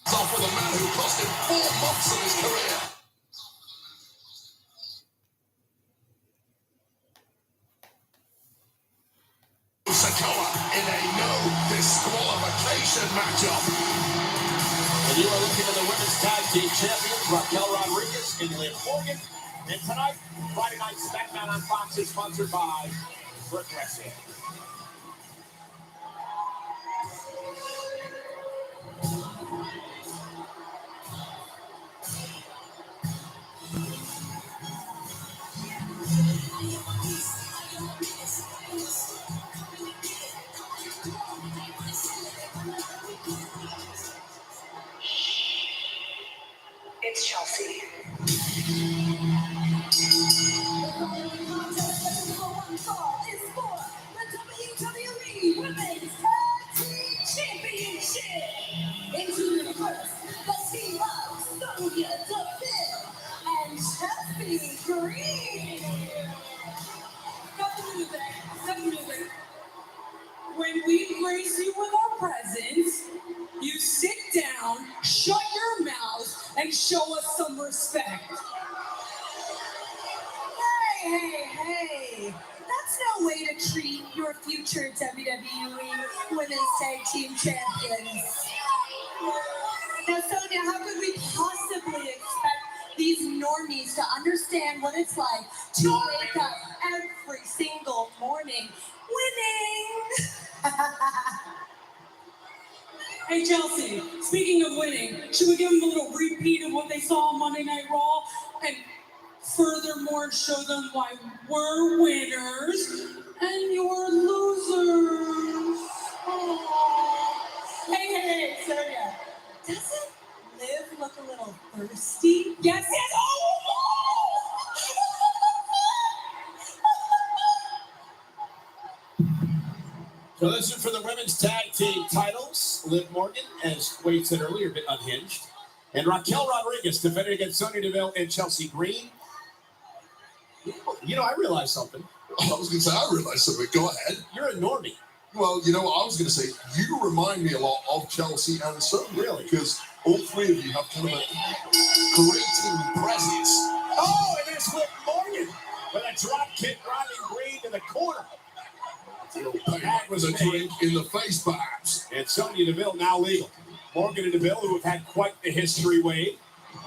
Off with a man who cost him 4 months of his career. Sakawa in a no disqualification matchup. And you are looking at the women's tag team champions, Raquel Rodriguez and Liv Morgan. And tonight, Friday Night SmackDown on Fox is sponsored by Progressive. It's Chelsea. Is for the WWE Women's Tag Team Championship. Into first, the team of Sonya Deville and Chelsea Green. Nothing new there. When we grace you with our presence, you sit down, shut your mouth, and show us some respect. Hey. That's no way to treat your future WWE Women's Tag Team Champions. Now, Sonya, how could we possibly expect these normies to understand what it's like to wake up every single morning winning? Hey, Chelsea, speaking of winning, should we give them a little repeat of what they saw on Monday Night Raw? And furthermore, show them why we're winners and you're losers. Aww. Hey, Sonya, doesn't Liv look a little thirsty? Yes. So this is for the women's tag team titles. Liv Morgan, as Wade said earlier, a bit unhinged. And Raquel Rodriguez defending against Sonya Deville and Chelsea Green. You know, I realized something. I was going to say, I realized something. Go ahead. You're a normie. Well, you know what I was going to say? You remind me a lot of Chelsea and Sonya. Really? Because all three of you have kind of a grating presence. Oh, and there's Liv Morgan with a drop kick driving Green to the corner. That was a drink in the face, perhaps. And Sonya Deville now legal. Morgan and Deville, who have had quite the history, Wade,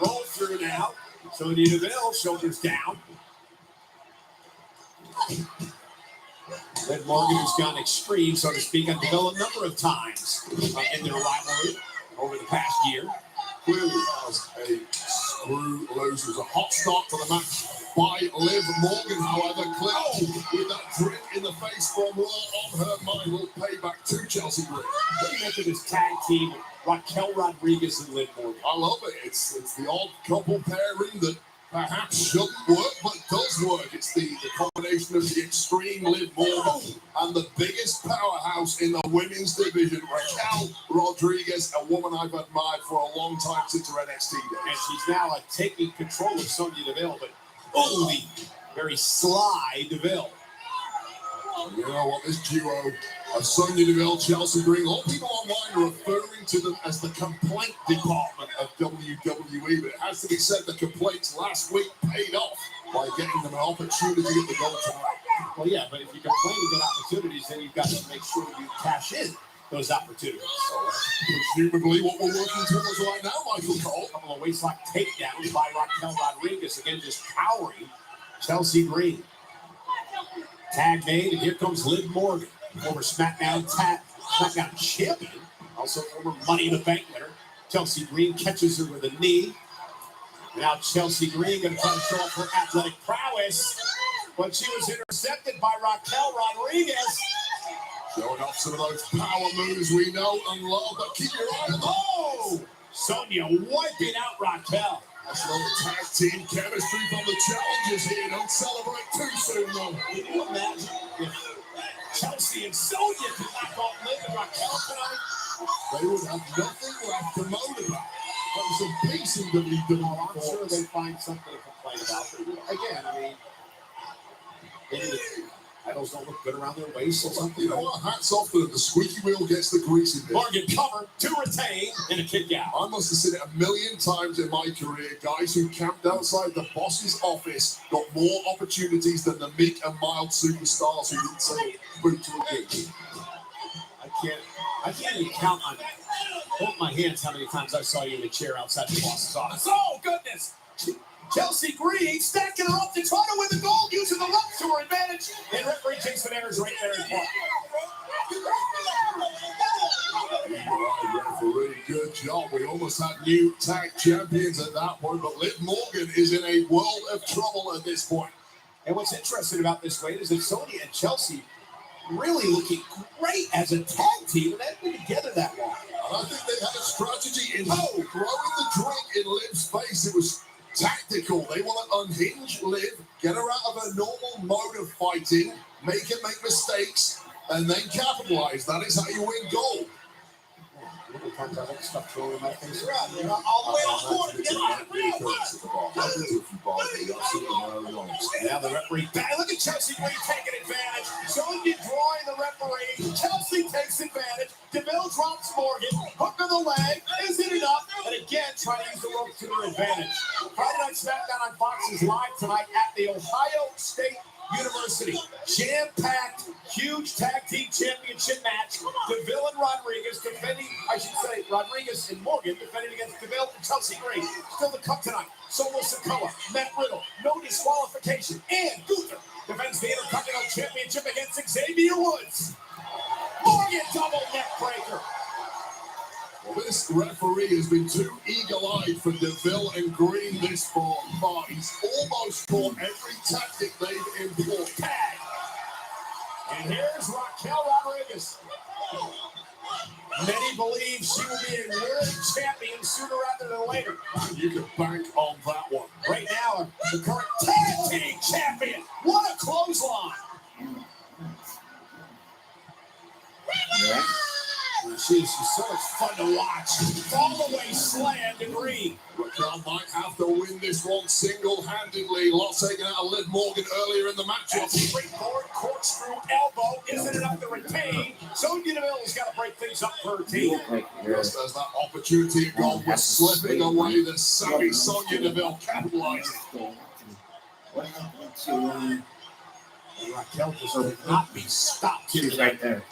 roll through now. Sonya Deville, shoulders down. Liv Morgan, who's gone extreme, so to speak, on Deville a number of times in their rivalry over the past year. Clearly has a screw loose. It was a hot start to the match by Liv Morgan, however, clearly with that drink in the face from Raw on her mind will pay back to Chelsea Green. What do you make of this tag team, Raquel Rodriguez and Liv Morgan? I love it. It's the odd couple pairing that perhaps shouldn't work, but does work. It's the combination of the extreme Liv Morgan and the biggest powerhouse in the women's division, Raquel Rodriguez, a woman I've admired for a long time since her NXT days. And she's now taking control of Sonya Deville, but the very sly Deville. You know what, this duo of Sonya Deville, Chelsea Green, a lot of people online are referring to them as the complaint department of WWE, but it has to be said the complaints last week paid off by getting them an opportunity at the gold tonight. Well, yeah, but if you complain to get opportunities, then you've got to make sure you cash in those opportunities. Presumably what we're working towards right now, Michael Cole. A couple of waistlock takedowns by Raquel Rodriguez, again just powering Chelsea Green. Tag made, and here comes Liv Morgan, former SmackDown champion, also former Money in the Bank winner. Chelsea Green catches her with a knee. Now Chelsea Green going to try to show off her athletic prowess, but she was intercepted by Raquel Rodriguez. Showing off some of those power moves we know and love, but keep your eye on them. Oh! Sonya wiping out Raquel. That's a little tag team chemistry from the challengers here. Don't celebrate too soon, though. Can you imagine if Chelsea and Sonya could knock off Liv and Raquel tonight? They would have nothing left to moan about. That was some peace in WWE. I'm sure they find something to complain about. But again, I mean, maybe the titles don't look good around their waist or something. You know what? Hats off to them. The squeaky wheel gets the grease in there. Morgan cover to retain in a kick out. I must have seen it a million times in my career. Guys who camped outside the boss's office got more opportunities than the meek and mild superstars who didn't say boot to a gig. I can't even count on hold my hands how many times I saw you in a chair outside the boss's office. Oh, goodness! Chelsea Green stacking her up to try to win the gold using the left to her advantage. And referee Jason Ayers right there in front. Referee, good job. We almost had new tag champions at that point, but Liv Morgan is in a world of trouble at this point. And what's interesting about this, Wade, is that Sonya and Chelsea really looking great as a tag team, and they've been together that long. And I think they had a strategy in throwing the drink in Liv's face. It was tactical. They want to unhinge Liv, get her out of her normal mode of fighting, make her make mistakes, and then capitalize. That is how you win gold. Sometimes I like stuff thrown in my face. All the way off court. Now the referee back. Look at Chelsea Green taking advantage. Sonya drawing the referee. Chelsea takes advantage. DeVille drops Morgan. Hook of the leg. Is it enough? And again, trying to use the rope to their advantage. Friday Night SmackDown on Fox is live tonight at the Ohio State University. Jam-packed, huge tag team championship match. DeVille and Rodriguez defending, I should say, Rodriguez and Morgan defending against DeVille and Chelsea Green. Still to come tonight. Solo Sikoa, Matt Riddle, no disqualification. And Gunther defends the Intercontinental Championship against Xavier Woods. Morgan double neck breaker. Well, this referee has been too eagle-eyed for DeVille and Green this far. He's almost caught every tactic they've employed. Tag. And here's Raquel Rodriguez. Many believe she will be a world champion sooner rather than later. You can bank on that one. Right now, the current tag team champion. What a clothesline. Yeah. She's so much fun to watch. All the way slammed and ring. Raquel might have to win this one single-handedly. Lot taken out of Liv Morgan earlier in the matchup. Straightforward corkscrew elbow. Isn't enough to retain. Sonya Deville's got to break things up for her team. Just as that opportunity at gold was slipping away, the savvy Sonya Deville capitalized. What happened to Raquel just could not be stopped. She's right there.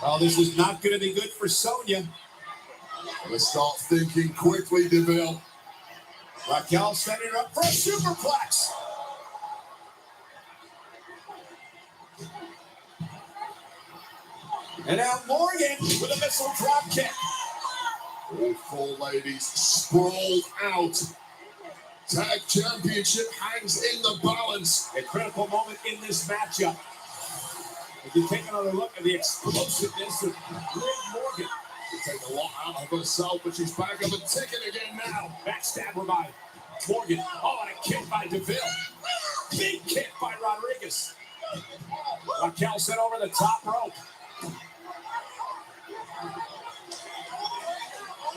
Oh, this is not going to be good for Sonya. Let's start thinking quickly, Deville. Raquel setting her up for a superplex. And now Morgan with a missile drop kick. All four ladies sprawled out. Tag championship hangs in the balance. A critical moment in this matchup. If you take another look at the explosiveness of Liv Morgan. She take a lot out of herself, but she's back up and ticking again now. Backstabber by Morgan. Oh, and a kick by Deville. Big kick by Rodriguez. Raquel set over the top rope.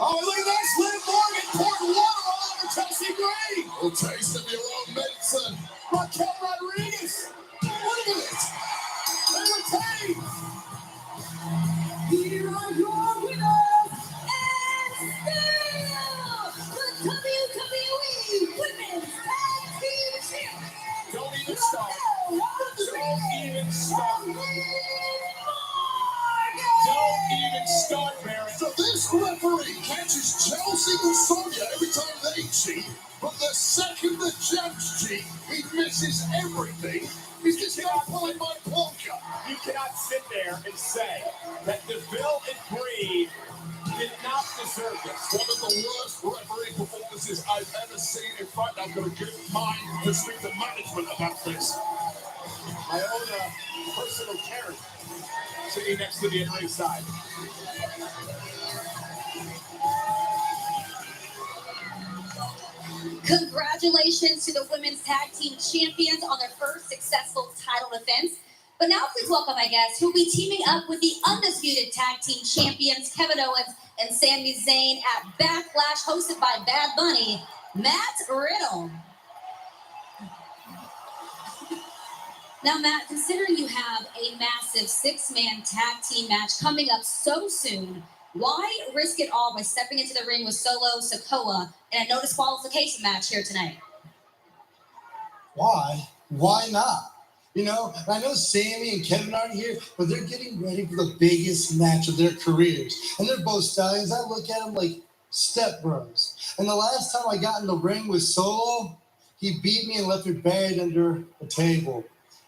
Oh, look at this. Liv Morgan poured water all over Chelsea Gray. A taste of your own medicine. Raquel Rodriguez. Look at it. They retain. Here are your winners, and still the WWE Women's Tag Team Champions. Don't even start. Don't even start. Don't even start, Barry. So this referee catches Chelsea and Sonya every time they cheat, but the second the champs cheat, he misses everything. He's just not pulling my plunker. You cannot sit there and say that Deville and Breed did not deserve this. One of the worst referee performances I've ever seen. In fact, I'm going to get mine to speak to management about this. My own personal Karen sitting next to me at ringside. Congratulations to the Women's Tag Team Champions on their first successful title defense. But now please welcome my guests who will be teaming up with the undisputed Tag Team Champions Kevin Owens and Sami Zayn at Backlash, hosted by Bad Bunny, Matt Riddle. Now, Matt, considering you have a massive six-man tag team match coming up so soon, why risk it all by stepping into the ring with Solo Sikoa in a no disqualification match here tonight? Why? Why not? You know, I know Sammy and Kevin aren't here, but they're getting ready for the biggest match of their careers. And they're both stallions. I look at them like step bros. And the last time I got in the ring with Solo, he beat me and left me buried under a table.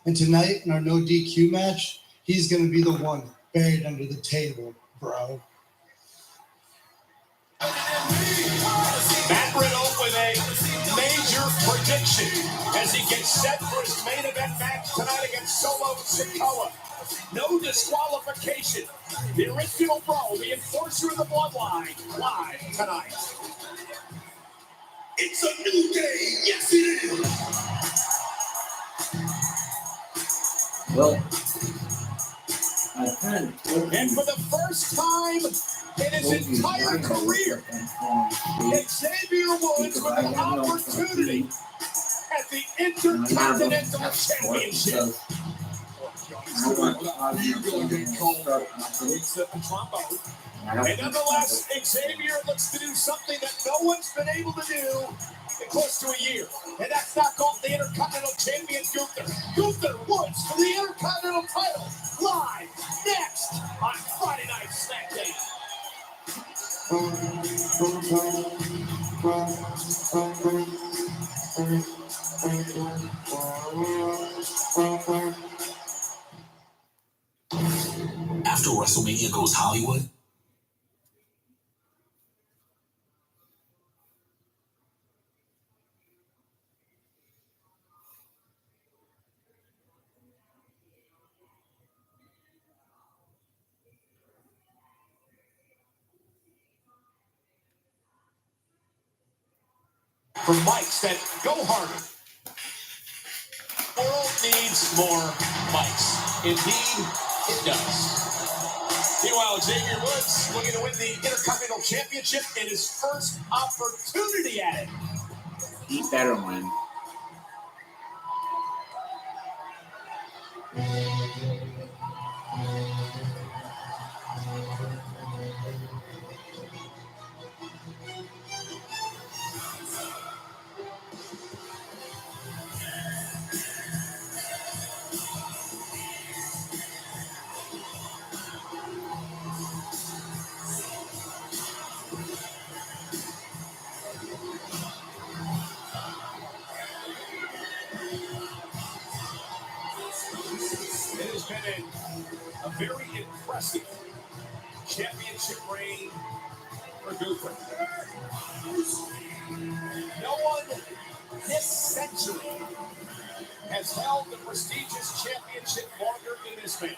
And tonight in our no DQ match, he's going to be the one buried under the table, bro. Matt Riddle with a major prediction as he gets set for his main event match tonight against Solo Sikoa. No disqualification. The original bro, the enforcer of the bloodline, live tonight. It's a new day. Yes, it is. Well, and for the first time in his entire career, Xavier Woods with an opportunity at the Intercontinental Championship. It's the trombone. And nonetheless, Xavier looks to do something that no one's been able to do in close to a year. And that's knock off the Intercontinental Champion Gunther. Gunther Woods for the Intercontinental title. Live next on Friday Night SmackDown. After WrestleMania goes Hollywood. For Mike said, go harder. World needs needs more mics. Indeed, it does. Meanwhile, Xavier Woods looking to win the Intercontinental Championship in his first opportunity at it. He better win. It has been a very impressive championship reign for Gunther. No one this century has held the prestigious championship longer than this man.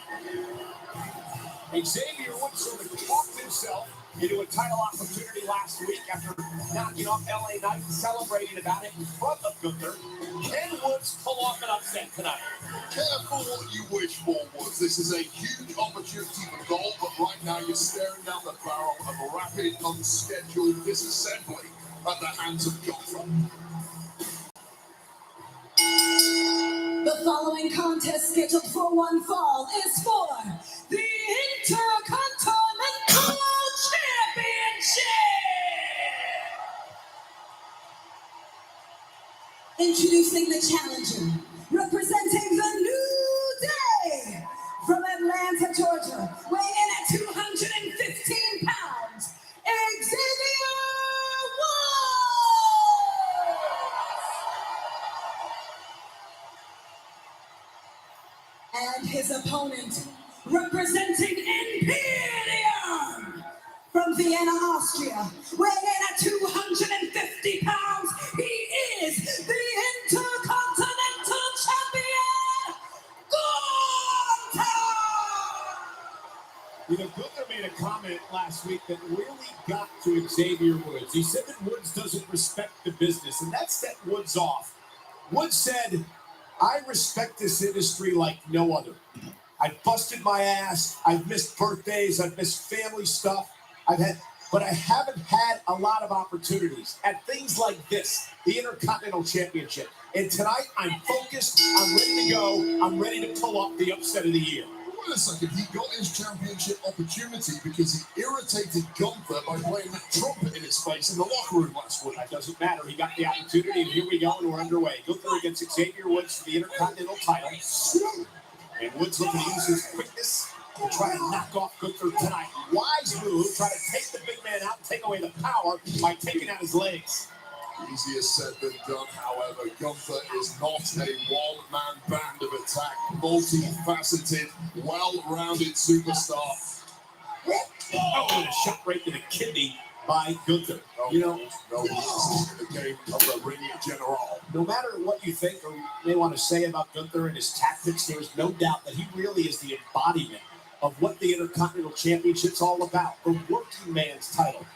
Xavier Woods sort of talked himself into a title opportunity last week after knocking off LA Knight and celebrating about it in front of Gunther. Can Woods pull off an upset tonight? Careful what you wish for, Woods. This is a huge opportunity for gold, but right now you're staring down the barrel of a rapid, unscheduled disassembly at the hands of Gunther. The following contest scheduled for one fall is for the Intercontinental Championship. Introducing the challenger, representing the New Day from Atlanta, Georgia, weighing in at 215 pounds, Xavier Woods. And his opponent, representing Imperium from Vienna, Austria, weighing in at 250 pounds, he is the Intercontinental Champion, Gunther! You know, Gunther made a comment last week that really got to Xavier Woods. He said that Woods doesn't respect the business, and that set Woods off. Woods said, I respect this industry like no other. I've busted my ass. I've missed birthdays. I've missed family stuff. But I haven't had a lot of opportunities at things like this, the Intercontinental Championship. And tonight, I'm focused. I'm ready to go. I'm ready to pull off the upset of the year. Wait a second, he got his championship opportunity because he irritated Gunther by playing that trumpet in his face in the locker room last week. That doesn't matter. He got the opportunity, and here we go, and we're underway. Gunther against Xavier Woods for the Intercontinental title. And Woods looking to use his quickness to try to knock off Gunther tonight. Wise move, try to take the big man out and take away the power by taking out his legs. Easier said than done, however. Gunther is not a one-man band of attack. Multifaceted, well-rounded superstar. Oh, and a shot right to the kidney by Gunther. You know, no loss in the game of the ring general. No matter what you think or may want to say about Gunther and his tactics, there is no doubt that he really is the embodiment of what the Intercontinental Championship's all about. The working man's title.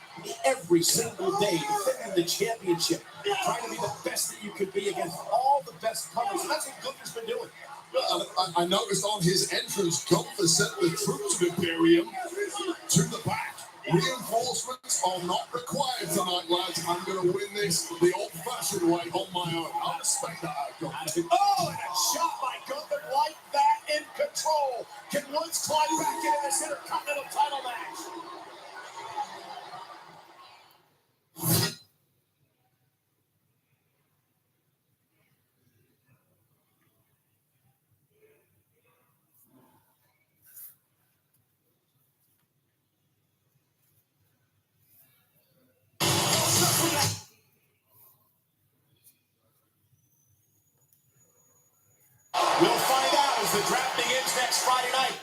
Every single day, defending the championship, trying to be the best that you could be against all the best comers. And that's what Gunther's been doing. I noticed on his entrance, Gunther sent the troops of Imperium to the back. Reinforcements are not required tonight, lads. I'm going to win this the old-fashioned way on my own. I respect that. Oh, and a shot by Gunther like that in control. Can Woods climb back into this Intercontinental title match? We'll find out as the draft begins next Friday night.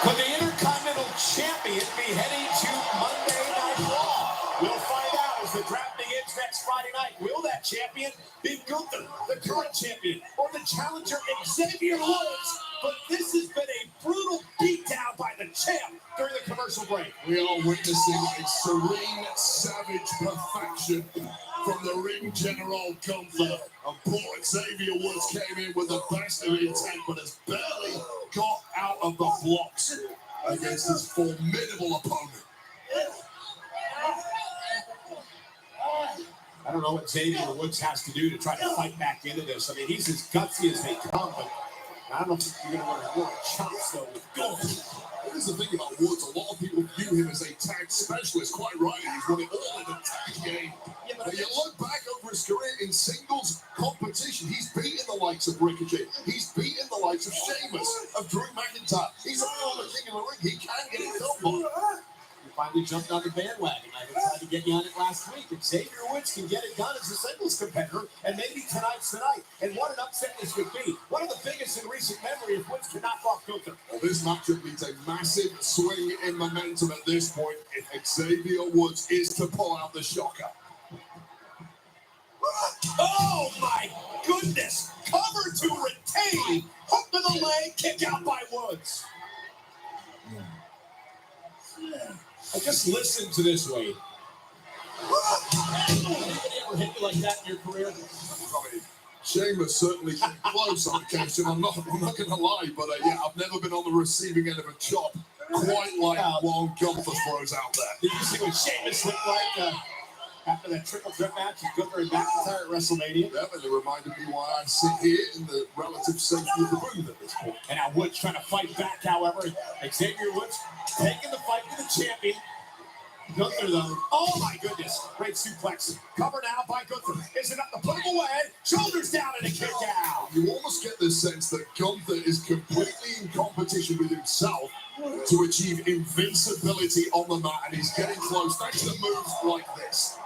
Could the Intercontinental Champion be heading to Monday Night Raw? We'll find out as the draft begins next Friday night. Will that champion be Gunther, the current champion, or the challenger Xavier Woods? But this has been a brutal beatdown by the champ. during the commercial break. We are witnessing a serene, savage perfection from the ring general Gunther. And poor Xavier Woods came in with the best of intent, but has barely got out of the blocks against his formidable opponent. I don't know what Xavier Woods has to do to try to fight back into this. I mean, he's as gutsy as they come, but I don't know if you're going to want to work chops, though, with Gunther. Here's the thing about Woods. A lot of people view him as a tag specialist. Quite right, he's won it all in the tag game. Yeah, but you look back over his career in singles competition, he's beaten the likes of Ricochet. He's beaten the likes of Sheamus, of Drew McIntyre. He's a former king of the ring. He can get it done, Bob. You finally jumped on the bandwagon. I tried to get you on it last week. If Xavier Woods can get it done as a singles competitor, and maybe tonight's tonight. And what an upset this would be. One of the biggest in recent memory if Woods can knock off Gunther. Well, this matchup needs a massive swing in momentum at this point if Xavier Woods is to pull out the shocker. Oh my goodness! Cover to retain. Hook to the leg, kick out by Woods. I just listened to this, Wade. Anybody ever hit you like that in your career? I mean, Sheamus certainly came close on occasion. I'm not going to lie, but yeah, I've never been on the receiving end of a chop quite like one Gunther throws out there. Did you see what Sheamus looked like after that triple threat match with Gunther and McIntyre at WrestleMania? Yeah, and it reminded me why I sit here in the relative safety of the booth at this point. And now Woods trying to fight back, however. Xavier Woods taking the fight to the champion. Gunther, though, oh my goodness, great suplex. Cover now by Gunther. Is it up to put him away? Shoulders down and a kick out. You almost get the sense that Gunther is completely in competition with himself to achieve invincibility on the mat, and he's getting close thanks to moves like this.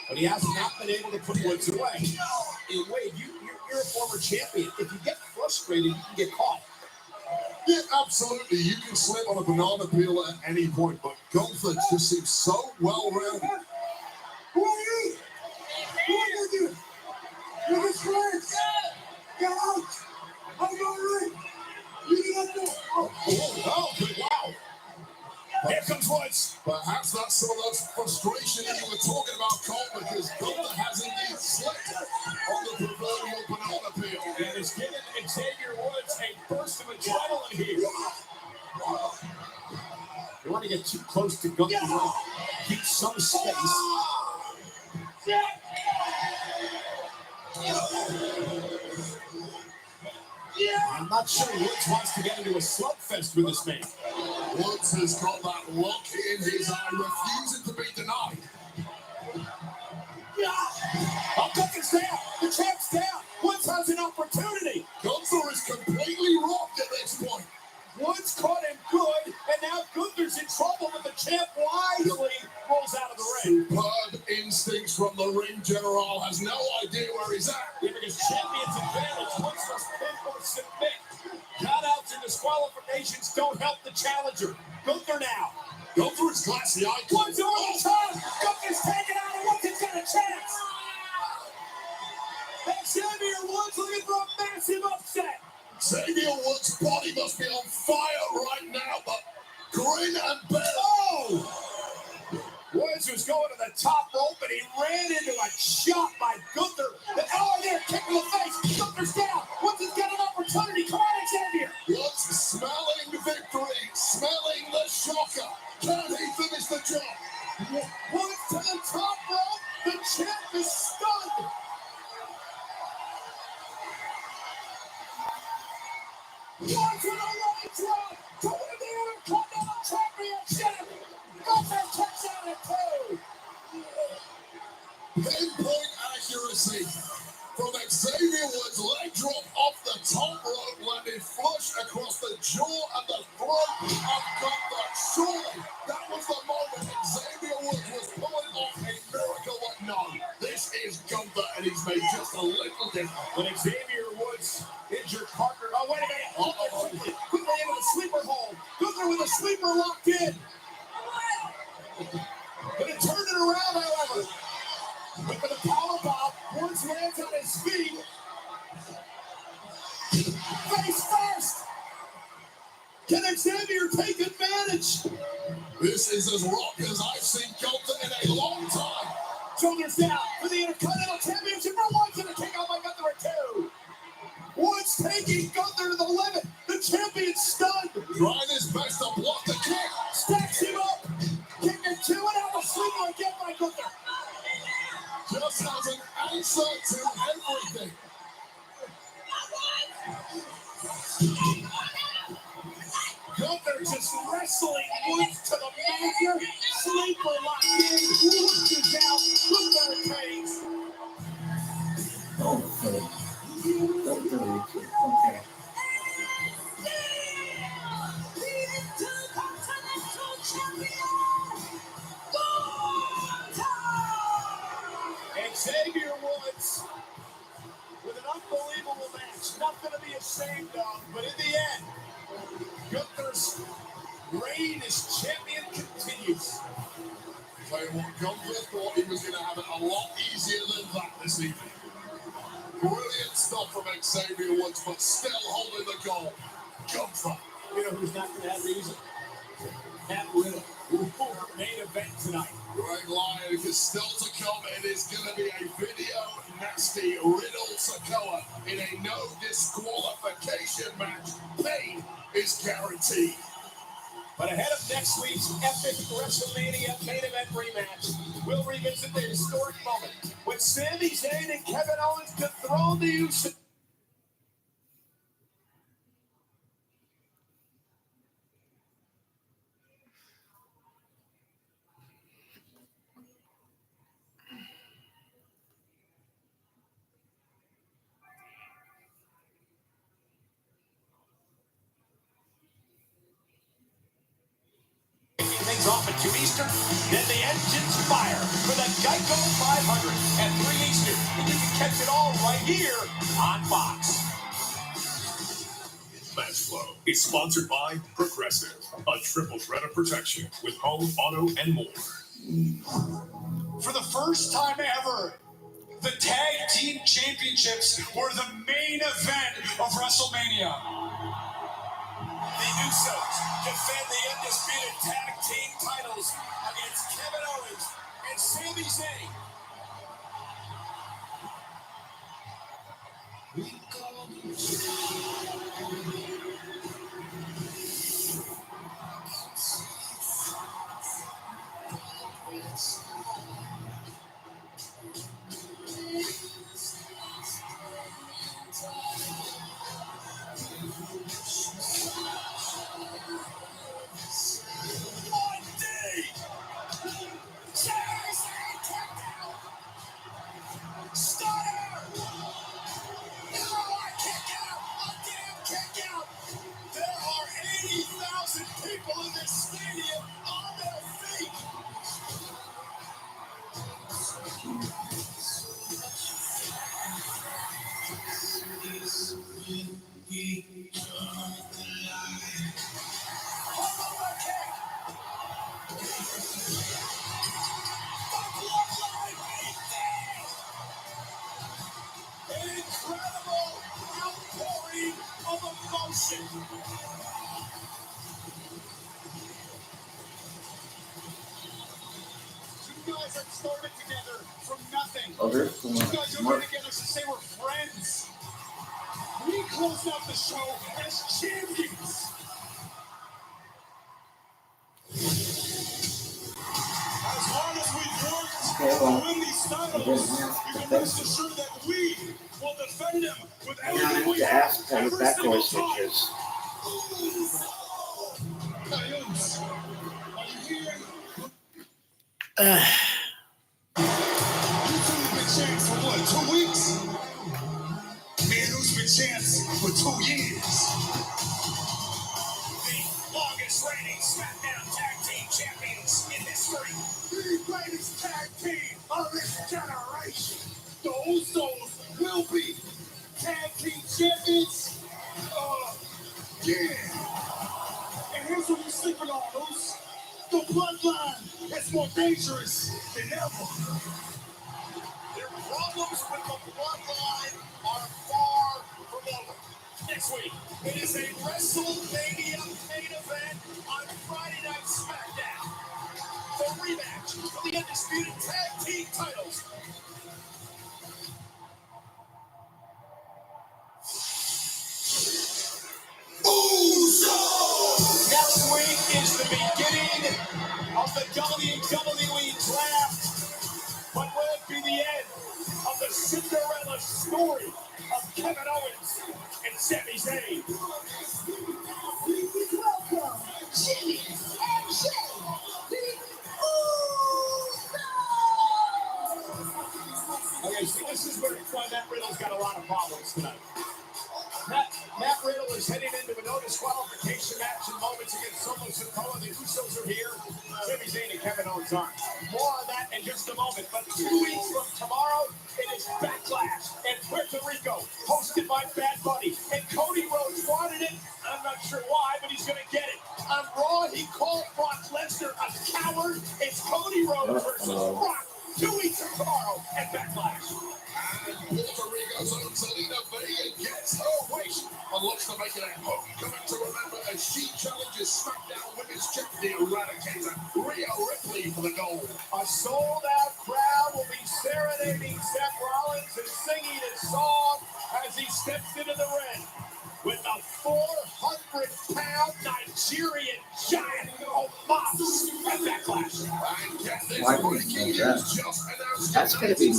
But he has not been able to put Woods away. And Wade, you're a former champion. If you get frustrated, you can get caught. Yeah, absolutely. You can slip on a banana peel at any point, but Gunther just seems so well-rounded. Who are you? Who are you doing? You're his friends. Get out. I'm not ring. You do not know. Oh, good. Wow. Here comes Woods. Perhaps that's some of those frustration that you were talking about, Cole, because Gunther has indeed slipped on the proverbial banana peel. And it's given Xavier Woods a burst of adrenaline here. You want to get too close to Gunther. You want to keep some space. I'm not sure Woods wants to get into a slugfest with this man. Woods has got that look in his eye, refusing to be denied. Oh, Gunther's down. The champ's down. Woods has an opportunity. Gunther is completely rocked at this point. Woods caught him good, and now Gunther's in trouble, but the champ wisely rolls out of the ring. Superb instincts from the ring general, has no idea where he's at. Yeah, because champion's advantage, Woods must pin or submit. Countouts and disqualifications don't help the challenger. Gunther now. Gunther is classy. Woods over the top. Gunther's taken out, and Woods has got a chance. And Xavier Woods looking for a massive upset. Xavier Woods' body must be on fire right now, but grin and bear. Oh! Woods was going to the top rope, and he ran into a shot by Gunther. Oh, there, kick to the face. Gunther's down. Woods has got an opportunity. Come on, Xavier. Woods smelling victory, smelling the shocker. Can he finish the job? Woods to the top rope. The champ is stunned. Woods with a leg drop. To win the Intercontinental Championship. Gunther kicks out at two. Pinpoint accuracy from Xavier Woods. Leg drop off the top rope, landed flush across the jaw and the throat of Gunther. Surely that was the moment Xavier Woods was pulling off a miracle, but no. This is Gunther, and he's made just a little difference. When Xavier Woods injured partner. Oh, wait a minute. Quickly into the sleeper hold. Gunther with a sleeper locked in. But it turned it around, however. But for the power bomb, Woods lands on his feet. Face first. Can Xavier take advantage? This is as rock as I've seen Gunther in a long time. Shoulders down for the Intercontinental Championship for Woods and a kick out by Gunther at 2. Woods taking Gunther to the limit. The champion's stunned. Trying his best to block the kick. Stacks him up. Kicking 2 and out the sleeper again by Gunther. Just has an answer to everything. Gunther just wrestling Woods to the manager. Sleeper locked in. Woods is out. Gunther pays. Okay. Xavier Woods with an unbelievable match. Nothing to be ashamed of, but in the end, Gunther's reign as champion continues. Tell you what, Gunther thought he was going to have it a lot easier than that this evening. Brilliant stuff from Xavier Woods, but still holding the goal. Gunther. You know who's not going to have the easy? Matt Riddle. Main event tonight. Greg Lyon is still to come. It is going to be a video nasty Riddle Sikoa in a no disqualification match. Pain is guaranteed. But ahead of next week's epic WrestleMania main event rematch, we'll revisit the historic moment when Sami Zayn and Kevin Owens dethroned the Usos. Things off at 2 Eastern, then the engines fire for the Geico 500 at 3 Eastern. And you can catch it all right here on Fox. Match Flow is sponsored by Progressive, a triple threat of protection with home, auto, and more. For the first time ever, the Tag Team Championships were the main event of WrestleMania. The Usos defend the undisputed tag team titles against Kevin Owens and Sami Zayn. People in this stadium on their feet. An incredible outpouring of emotion. You guys have started together from nothing. You guys have been together since they were friends. We closed out the show as champions. As long as we've worked to win these titles, you can rest assured that we will defend them with everything we have every single time. Coyotes, are you here? You've been champs for what, 2 weeks? Me and who's been champs for 2 years? The longest reigning SmackDown Tag Team Champions in history. The greatest tag team of this generation. The Usos will be Tag Team Champions. Yeah. And here's what you're sleeping on, Us. The bloodline is more dangerous than ever. Their problems with the bloodline are far from over. Next week, it is a WrestleMania main event on Friday Night SmackDown. The rematch for the undisputed tag team titles. Next week is the beginning of the WWE draft, but will it be the end of the Cinderella story of Kevin Owens and Sami Zayn? Welcome, Jimmy and Jay, the Usos! Okay, so this is where Matt Riddle's got a lot of problems tonight. Matt Riddle is heading into a no disqualification match in moments against Solo Sikoa. The Usos are here. Sami Zayn and Kevin Owens aren't. More on that in just a moment. But 2 weeks from tomorrow, it is Backlash in Puerto Rico, hosted by Bad Bunny. And Cody Rhodes wanted it. I'm not sure why, but he's going to get it. On Raw, he called Brock Lesnar a coward. It's Cody Rhodes versus Brock 2 weeks from tomorrow at Backlash. And Puerto Rico's own Zelina Vega gets her wish and looks to make it a homecoming to remember as she challenges SmackDown Women's Champion Eradicator Rhea Ripley for the gold. A sold-out crowd will be serenading Seth Rollins and singing his song as he steps into the ring with a 400-pound Nigerian giant Omos at Backlash. Why would you do that? That's going to be...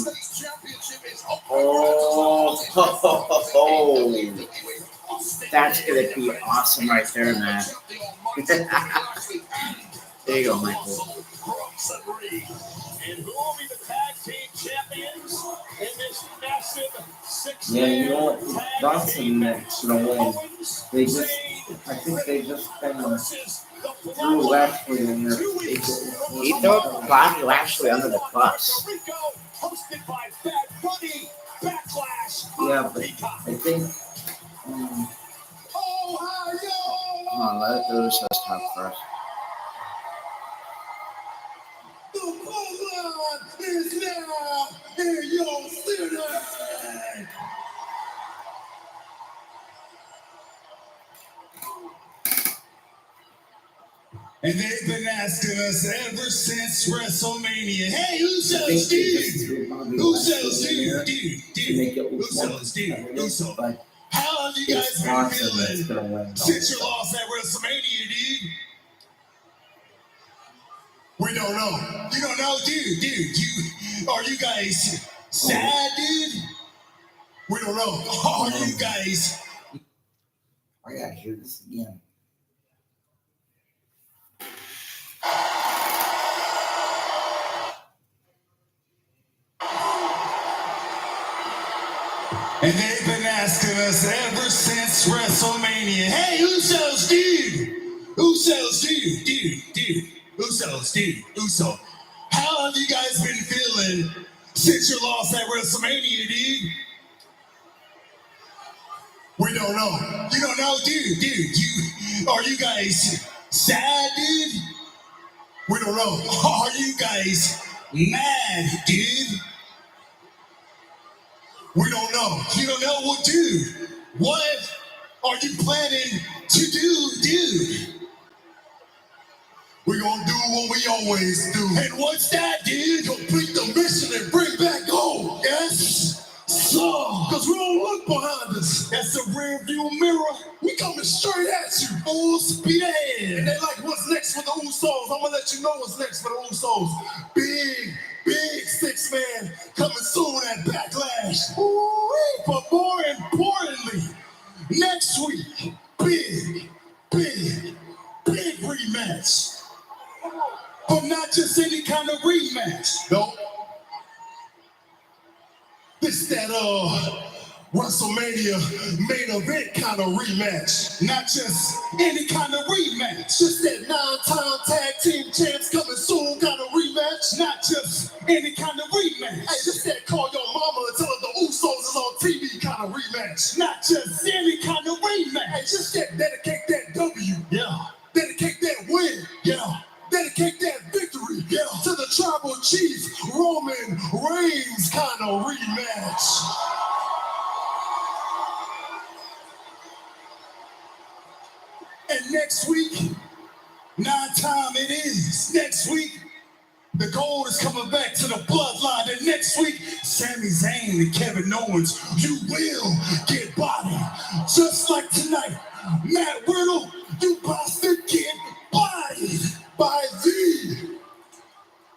That's going to be awesome right there, man. There you go, Michael. And who will be the tag team champions in this massive Yeah, you know what? six-man tag Bronson team match? next to win. They just, I think they just kind of threw Lashley in there. He threw Bobby Lashley under the bus. Hosted by Bad Bunny, Backlash. Yeah, but I think. Come on, let the Usos talk first. The bloodline is now in your city. And they've been asking us ever since WrestleMania, hey, Usos, dude? Usos, dude? Usos, dude? Usos. How have you guys been feeling since your loss at WrestleMania, dude? We don't know. You don't know, dude? Are you guys sad, dude? We don't know. Are you guys? I gotta hear this again. And they've been asking us ever since WrestleMania, hey, Usos, dude? Usos, dude? Usos, dude? Usos. How have you guys been feeling since your loss at WrestleMania, dude? We don't know. You don't know, dude? Are you guys sad, dude? We don't know. Are you guys mad, dude? We don't know. You don't know what, dude? What are you planning to do, dude? We're gonna do what we always do. And what's that, dude? Complete the mission and bring back home. Yes? So, because we don't look behind us. That's the rear view mirror. We coming straight at you. Full speed ahead. And they like, what's next for the Usos? I'm gonna let you know what's next for the Usos. Big 6-man coming soon at Backlash. Ooh-wee. But more importantly, next week, big rematch. But not just any kind of rematch. No. This that WrestleMania main event kind of rematch. Not just any kind of rematch. Just that 9-time tag team champs coming soon kind of rematch. Not just any kind of rematch. Hey, just that call your mama and tell her the Usos is on TV kind of rematch. Not just any kind of rematch. Hey, just that dedicate that W. Yeah. Dedicate that win. Yeah. Dedicate that victory, to the tribal chief Roman Reigns kind of rematch. And then next week, 9-time it is. Next week, the gold is coming back to the bloodline. And next week, Sami Zayn and Kevin Owens, you will get bodied. Just like tonight, Matt Riddle, you about to get bodied by the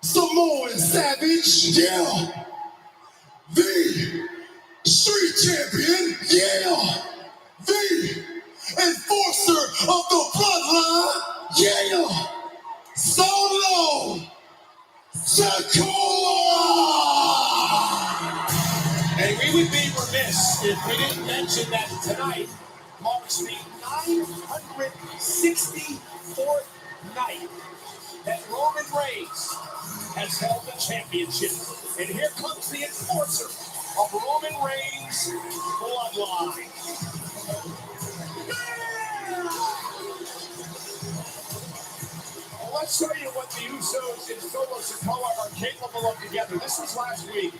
Samoan Savage. Yeah. The Street Champion. Yeah. The Enforcer of the Bloodline. Yeah. Solo Sikoa! And we would be remiss if we didn't mention that tonight marks the 964th night that Roman Reigns has held the championship. And here comes the enforcer of Roman Reigns' bloodline. Well, let's show you what the Usos and Solo Sikoa are capable of together. This was last week.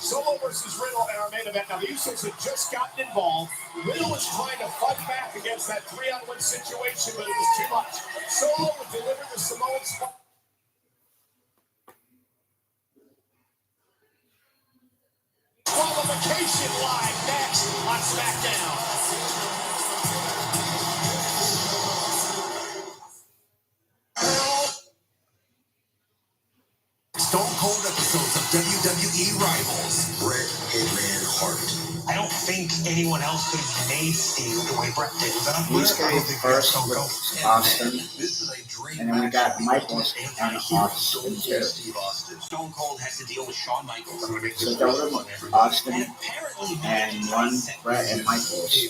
Solo versus Riddle in our main event. Now, the Usos had just gotten involved. Riddle was trying to fight back against that 3-on-1 situation, but it was too much. Solo would deliver the Samoan spot. Qualification live next on SmackDown. Stone Cold episodes of WWE Rivals. Bret Hitman Hart. I don't think anyone else could have made Steve the way Bret did. He's going to be first with Austin. This is a dream And then we got Michaels and Austin too. Stone Cold has to deal with Shawn Michaels. So those are Austin and one Bret and Michaels.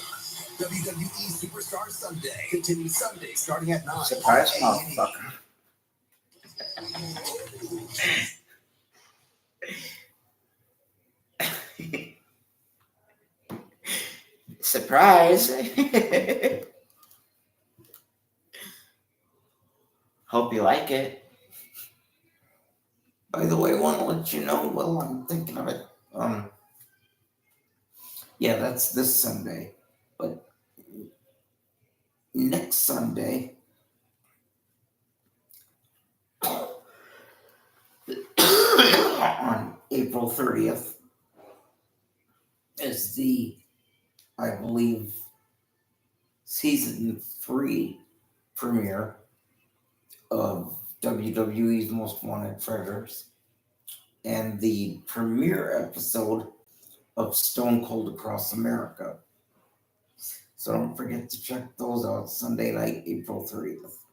WWE Superstar Sunday continues Sunday starting at 9. Surprise motherfucker. Surprise. Hope you like it. By the way, I want to let you know while I'm thinking of it. Yeah, that's this Sunday. But next Sunday, on April 30th, is the, I believe, season 3 premiere of WWE's Most Wanted Treasures and the premiere episode of Stone Cold Across America. So don't forget to check those out Sunday night, April 30th.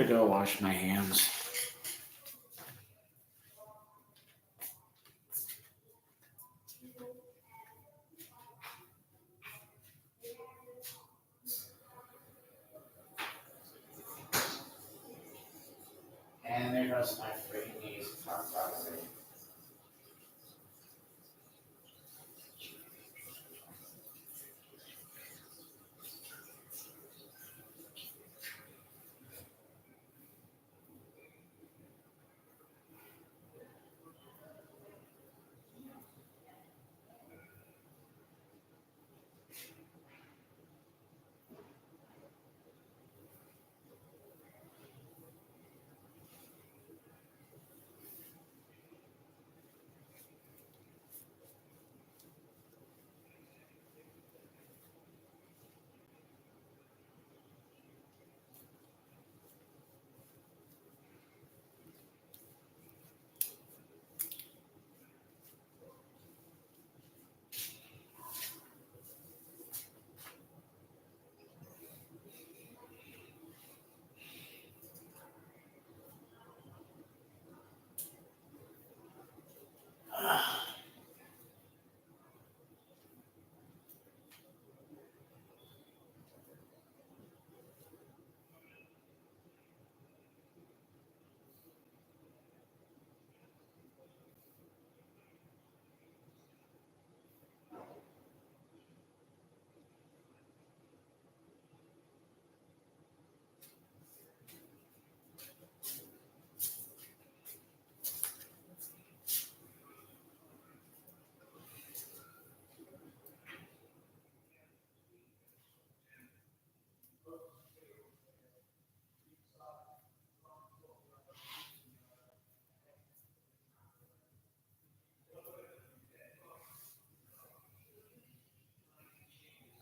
to go wash my hands. And there goes my freaking knees. Talk about it.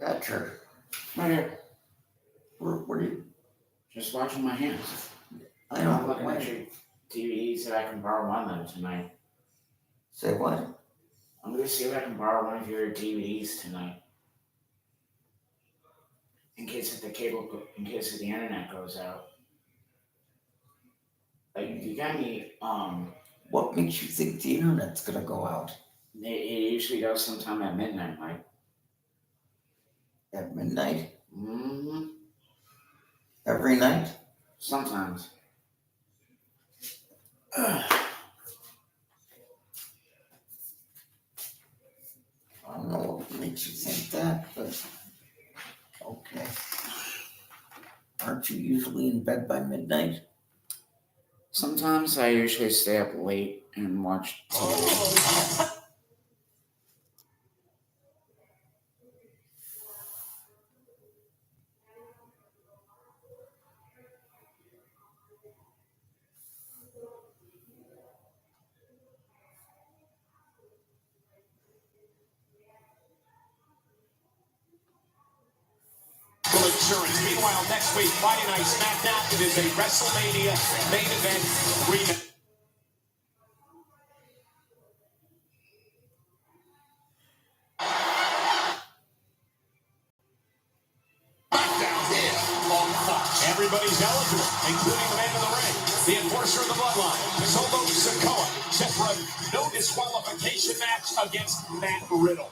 Thatcher. Right here. Where you? Just washing my hands. I know. I'm looking at your DVDs that I can borrow one of them tonight. Say what? I'm going to see if I can borrow one of your DVDs tonight. In case if the internet goes out. Like, you got me, What makes you think the internet's gonna go out? It usually goes sometime at midnight, Mike. At midnight? Mm-hmm. Every night? Sometimes. I don't know what makes you think that, but okay. Aren't you usually in bed by midnight? Sometimes I usually stay up late and watch TV. Insurance. Meanwhile, next week, Friday Night SmackDown, it is a WrestleMania main event rematch. Everybody's eligible, including the man in the ring, the enforcer of the bloodline, Solo Sikoa, set for a no disqualification match against Matt Riddle.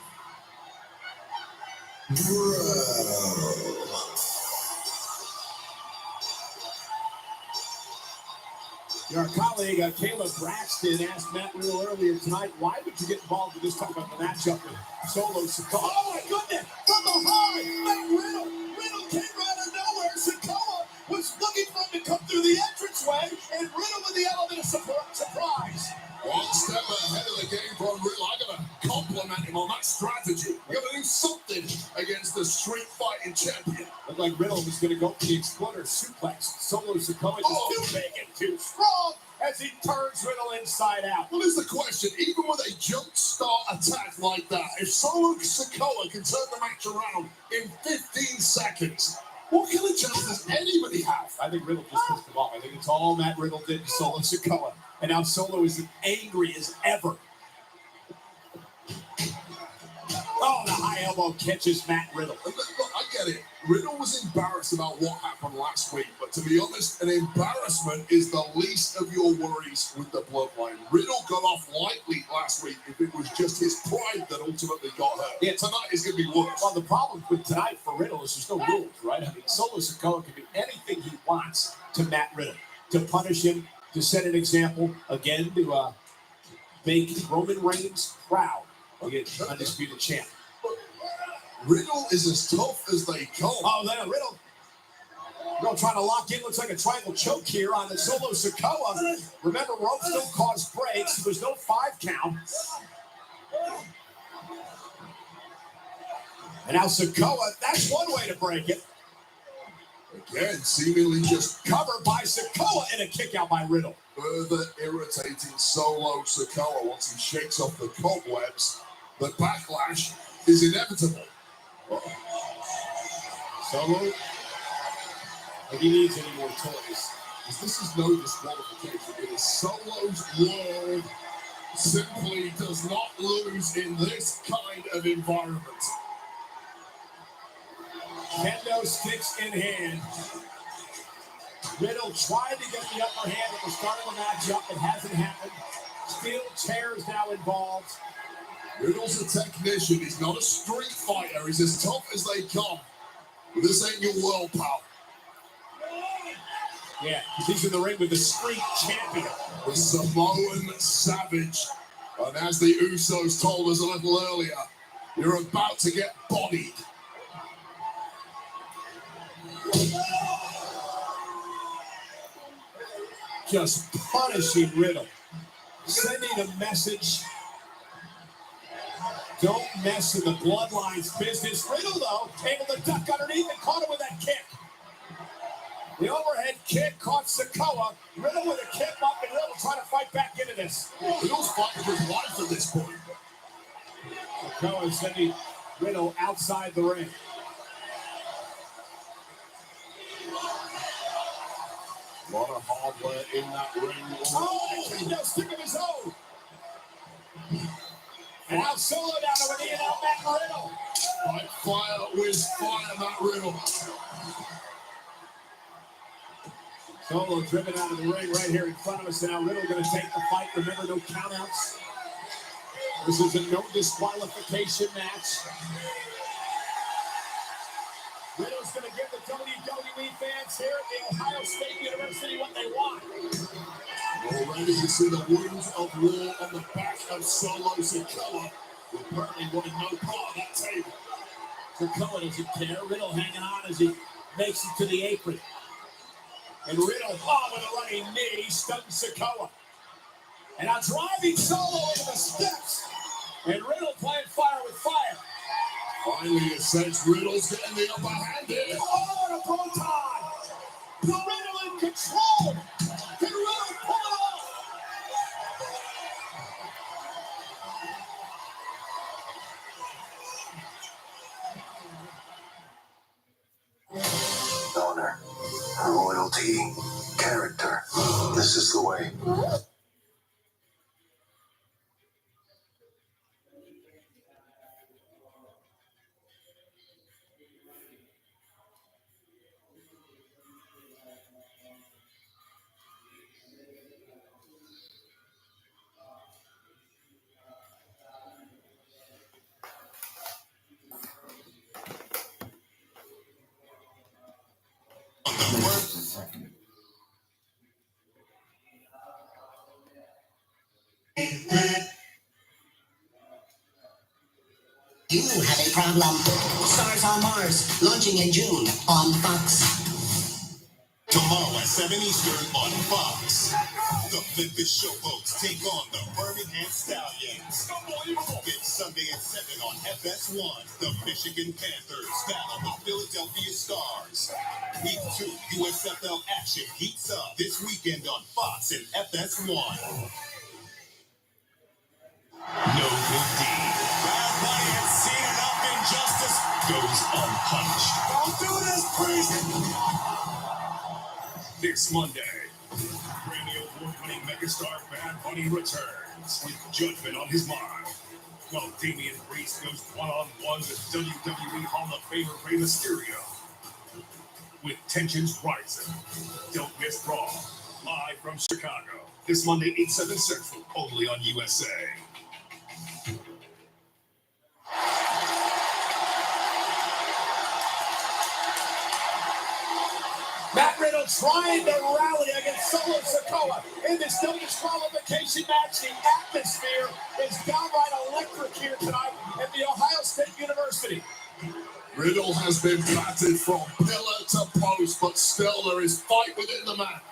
Your colleague, Caleb Braxton, asked Matt Riddle earlier tonight, why would you get involved in this type of a matchup with Solo Sikoa? Oh my goodness! From behind, Matt Riddle! Riddle came out of nowhere. Sikoa was looking for him to come through the entranceway, and Riddle with the element of surprise. One step ahead of the game from Riddle. I gotta compliment him on that strategy. We gotta do something against the street fighting champion. Looked like Riddle was going to go for the exploder suplex. Solo Sikoa just too big and too strong as he turns Riddle inside out. Well, here's the question. Even with a jump start attack like that, if Solo Sikoa can turn the match around in 15 seconds, what kind of chance does anybody have? I think Riddle just pissed him off. I think it's all Matt Riddle did to Solo Sikoa. And now Solo is as angry as ever. Oh, the high elbow catches Matt Riddle. Look, I get it. Riddle was embarrassed about what happened last week, but to be honest, an embarrassment is the least of your worries with the bloodline. Riddle got off lightly last week if it was just his pride that ultimately got hurt. Yeah. Tonight is going to be worse. Well, the problem with tonight for Riddle is there's no rules, right? I mean, Solo Sikoa can do anything he wants to Matt Riddle, to punish him, to set an example, again, to make Roman Reigns proud against undisputed champ. Riddle is as tough as they come. Oh, then Riddle trying to lock in. Looks like a triangle choke here on the Solo Sikoa. Remember, rope still caused breaks. There was no 5 count. And now Sikoa, that's one way to break it. Again, seemingly just Covered by Sikoa and a kick out by Riddle. further irritating Solo Sikoa once he shakes off the cobwebs. The backlash is inevitable. Solo, if he needs any more toys. This is no disqualification. It is Solo's world simply does not lose in this kind of environment. Kendo sticks in hand. Riddle tried to get the upper hand at the start of the matchup. It hasn't happened. Steel chairs now involved. Riddle's a technician. He's not a street fighter. He's as tough as they come. But this ain't your world, pal. Yeah, he's in the ring with the street champion. The Samoan Savage. And as the Usos told us a little earlier, you're about to get bodied. Just punishing Riddle. Sending a message. Don't mess with the Bloodline's business. Riddle, though, able to duck underneath and caught him with that kick. The overhead kick caught Sikoa. Riddle with a kick up, and Riddle trying to fight back into this. Riddle's fighting for his life at this point. Sikoa sending Riddle outside the ring. A lot of hardware in that ring. Oh, he does stick of his own. And now Solo down over the end of Matt Riddle. Fight fire with fire, Matt Riddle. Solo driven out of the ring right here in front of us now. Riddle going to take the fight. Remember, no countouts. This is a no disqualification match. Riddle's going to give the WWE fans here at the Ohio State University what they want. Already you see the wounds of war on the back of Solo Sikoa, who apparently wanted no part of that table. Sikoa doesn't care. Riddle hanging on as he makes it to the apron. And Riddle, with a running knee, stuns Sikoa. And now driving Solo into the steps. And Riddle playing fire with fire. Finally, it says Riddle's getting the upper hand here. Oh, and a bow tie. The Riddle in control. Can Riddle pull it off? Honor, royalty, character. This is the way. Just a second. You have a problem. Stars on Mars, launching in June on Fox. Tomorrow at 7 Eastern on Fox. The Memphis Showboats take on the Birmingham Stallions. This Sunday at 7 on FS1. The Michigan Panthers battle the Philadelphia Stars. Week 2 USFL action heats up this weekend on Fox and FS1. No good deed. Bad Bunny has seen enough injustice. Goes unpunished. Don't do this, priest. This Monday, Grammy Award-winning megastar Bad Bunny returns with Judgment on his mind. While Damian Priest goes one-on-one with WWE Hall of Famer Rey Mysterio. With tensions rising, don't miss Raw, live from Chicago, this Monday, 8/7 Central, only on USA. Matt Riddle trying to rally against Solo Sikoa in this no disqualification match. The atmosphere is downright electric here tonight at the Ohio State University. Riddle has been battered from pillar to post, but still there is fight within the match.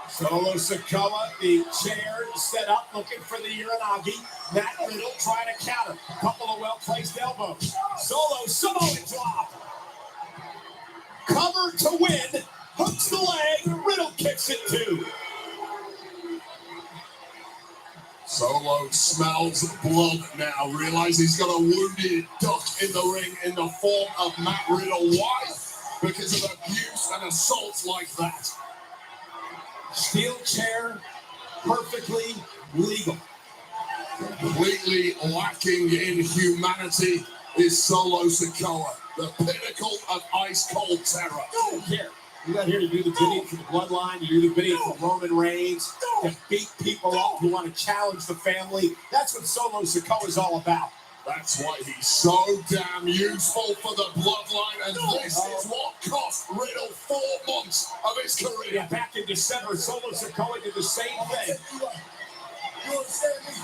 Solo Sikoa, the chair set up, looking for the Uranagi. Matt Riddle trying to counter. Couple of well-placed elbows. Solo Samoan drop. Cover to win. Hooks the leg. Riddle kicks it too. Solo smells blood now, realizes he's got a wounded duck in the ring in the form of Matt Riddle. Why? Because of abuse and assaults like that. Steel chair, perfectly legal. Completely lacking in humanity is Solo Sikoa, the pinnacle of ice-cold terror. Don't care. You're not here to do the bidding for the bloodline. You do the bidding for Roman Reigns, to beat people up who want to challenge the family. That's what Solo Sikoa is all about. That's why he's so damn useful for the bloodline, and this is what cost Riddle 4 months of his career. Yeah, back in December, Solo Sikoa did the same thing. You understand me?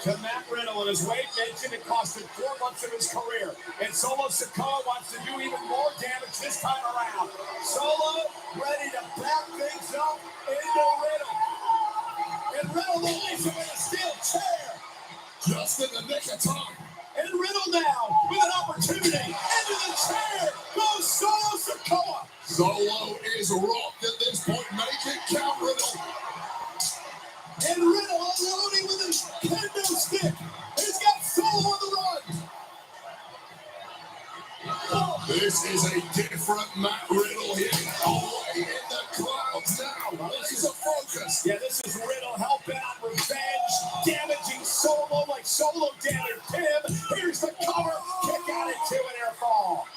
To Matt Riddle, and his weight mentioned, it cost him 4 months of his career. And Solo Sikoa wants to do even more damage this time around. Solo ready to back things up into Riddle. And Riddle releases him in a steel chair. Just in the nick of time. And Riddle now with an opportunity. Into the chair goes Solo Sikoa. Solo is rocked at this point. Make it count, Riddle. And Riddle unloading with his kendo stick. He's got Solo on the run. This is a different Matt Riddle here. All the way in the clouds now. Laser focus. Yeah, this is Riddle helping out revenge, damaging Solo like Solo damaged him. Here's the cover. Kick out at 2 and air fall.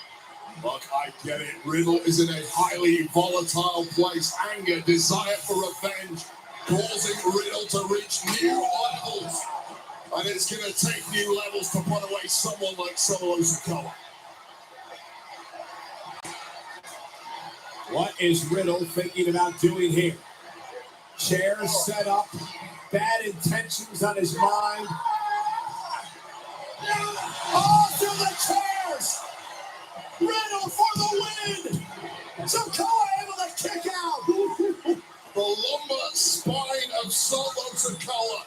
Look, I get it. Riddle is in a highly volatile place. Anger, desire for revenge, causing Riddle to reach new levels. And it's going to take new levels to put away someone like Solo Sikoa. What is Riddle thinking about doing here? Chair set up, bad intentions on his mind. Oh, to the chairs! Riddle for the win! Sikoa able to kick out! The lumbar spine of Solo Sikoa,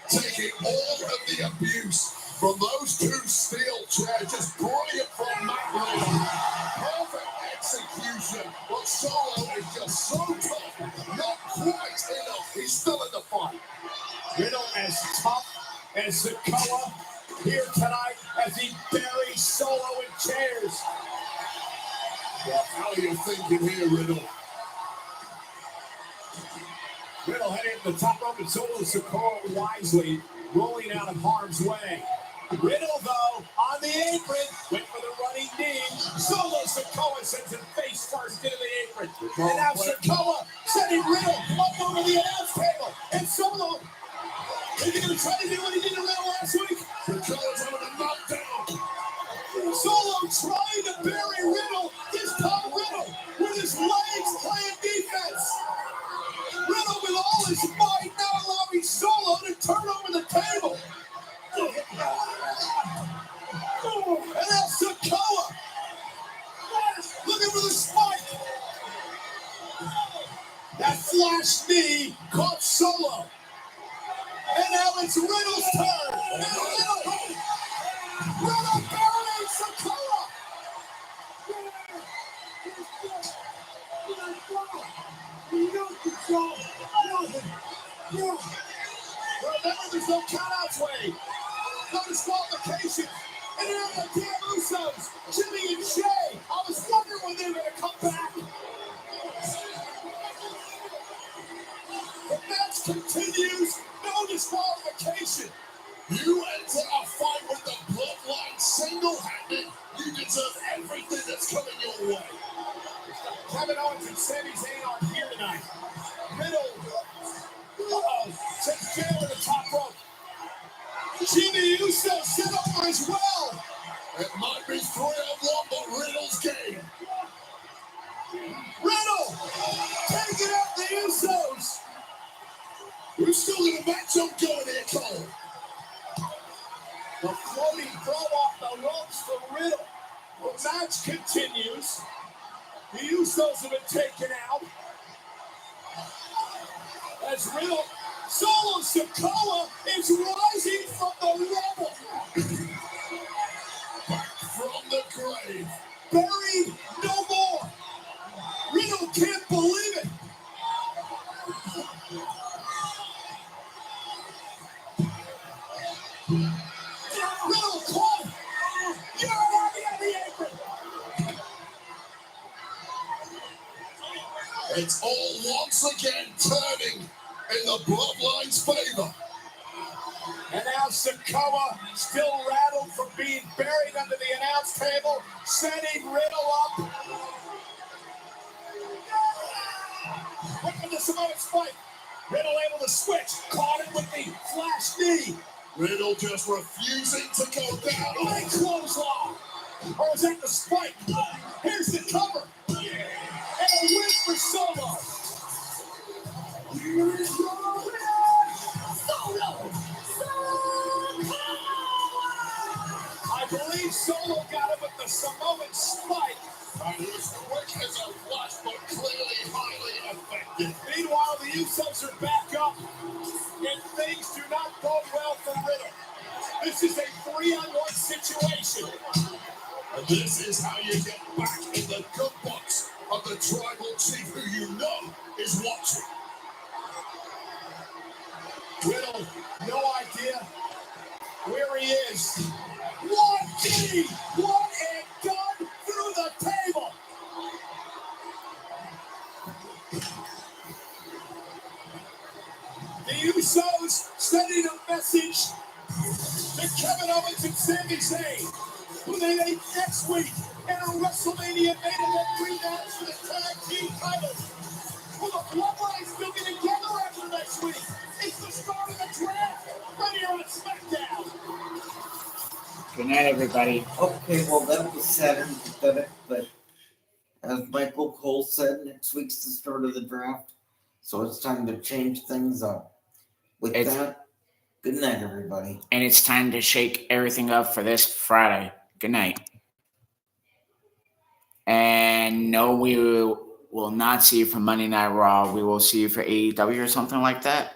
taking all of the abuse from those 2 steel chairs. Just brilliant from Matt Riddle. Perfect execution. But Solo is just so tough. Not quite enough. He's still in the fight. Riddle as tough as Sikoa here tonight as he buries Solo in chairs. Well, how are you thinking here, Riddle? Riddle heading to the top rope and Solo Sikoa wisely rolling out of harm's way. Riddle, though, on the apron, went for the running knee. Solo Sikoa sends him face first into the apron. And now Sikoa sending Riddle up over the announce table. And Solo, is he going to try to do what he did to Riddle last week? Sikoa's having a knockdown. Solo trying to bury Riddle. This time Riddle with his legs playing defense. Riddle with all his might now allowing Solo to turn over the table. And now Sikoa looking for the spike. That flash knee caught Solo. And now it's Riddle's turn. And Riddle burying Sikoa. No control. Nothing. Remember, there's no countouts way. No disqualification. And here are the damn Usos, Jimmy and Jay. I was wondering when they were going to come back. The match continues. No disqualification. You enter a fight with the Bloodline single-handed. You deserve everything that's coming your way. Kevin Owens and Sami Zayn are here tonight. Riddle, sets Jail in the top rope. Jimmy Uso set over as well. It might be 3-on-1, but Riddle's game. Riddle taking out the Usos. Who's still in the matchup going here, Cole? The floating throw off the ropes for Riddle. The match continues. The Usos have been taken out. As Riddle, Solo Sikoa is rising from the rubble. Back from the grave. Buried no more. Riddle can't believe it. Riddle caught him. You're already on the apron. It's all once again turning in the Bloodline's favor. And now Sikoa, still rattled from being buried under the announce table, setting Riddle up. Look at the Samoan spike. Riddle able to switch, caught him with the flash knee. Riddle just refusing to go down. Big clothesline. Or is that the spike? Here's the cover. And a win for Solo. Here's your winner, Solo. I believe Solo got him with the Samoan spike. And he's quick as a flash, but clearly highly effective. Meanwhile, the Usos are back up, and things do not bode well for Riddle. This is a 3-on-1 situation. And this is how you get back in the good books of the tribal chief who you know is watching. Riddle, no idea where he is. What did he? What a gun through the table. The Usos sending a message to Kevin Owens and Sami Zayn, who they meet next week in a WrestleMania main event rematch for the tag team titles. Will the Bloodline still be together after next week? It's the start of the draft. Right here on SmackDown. Good night, everybody. Okay, well, that was sad and pathetic, but as Michael Cole said, next week's the start of the draft, so it's time to change things up. With that, good night, everybody. And it's time to shake everything up for this Friday. Good night. And no, we will not see you for Monday Night Raw. We will see you for AEW or something like that.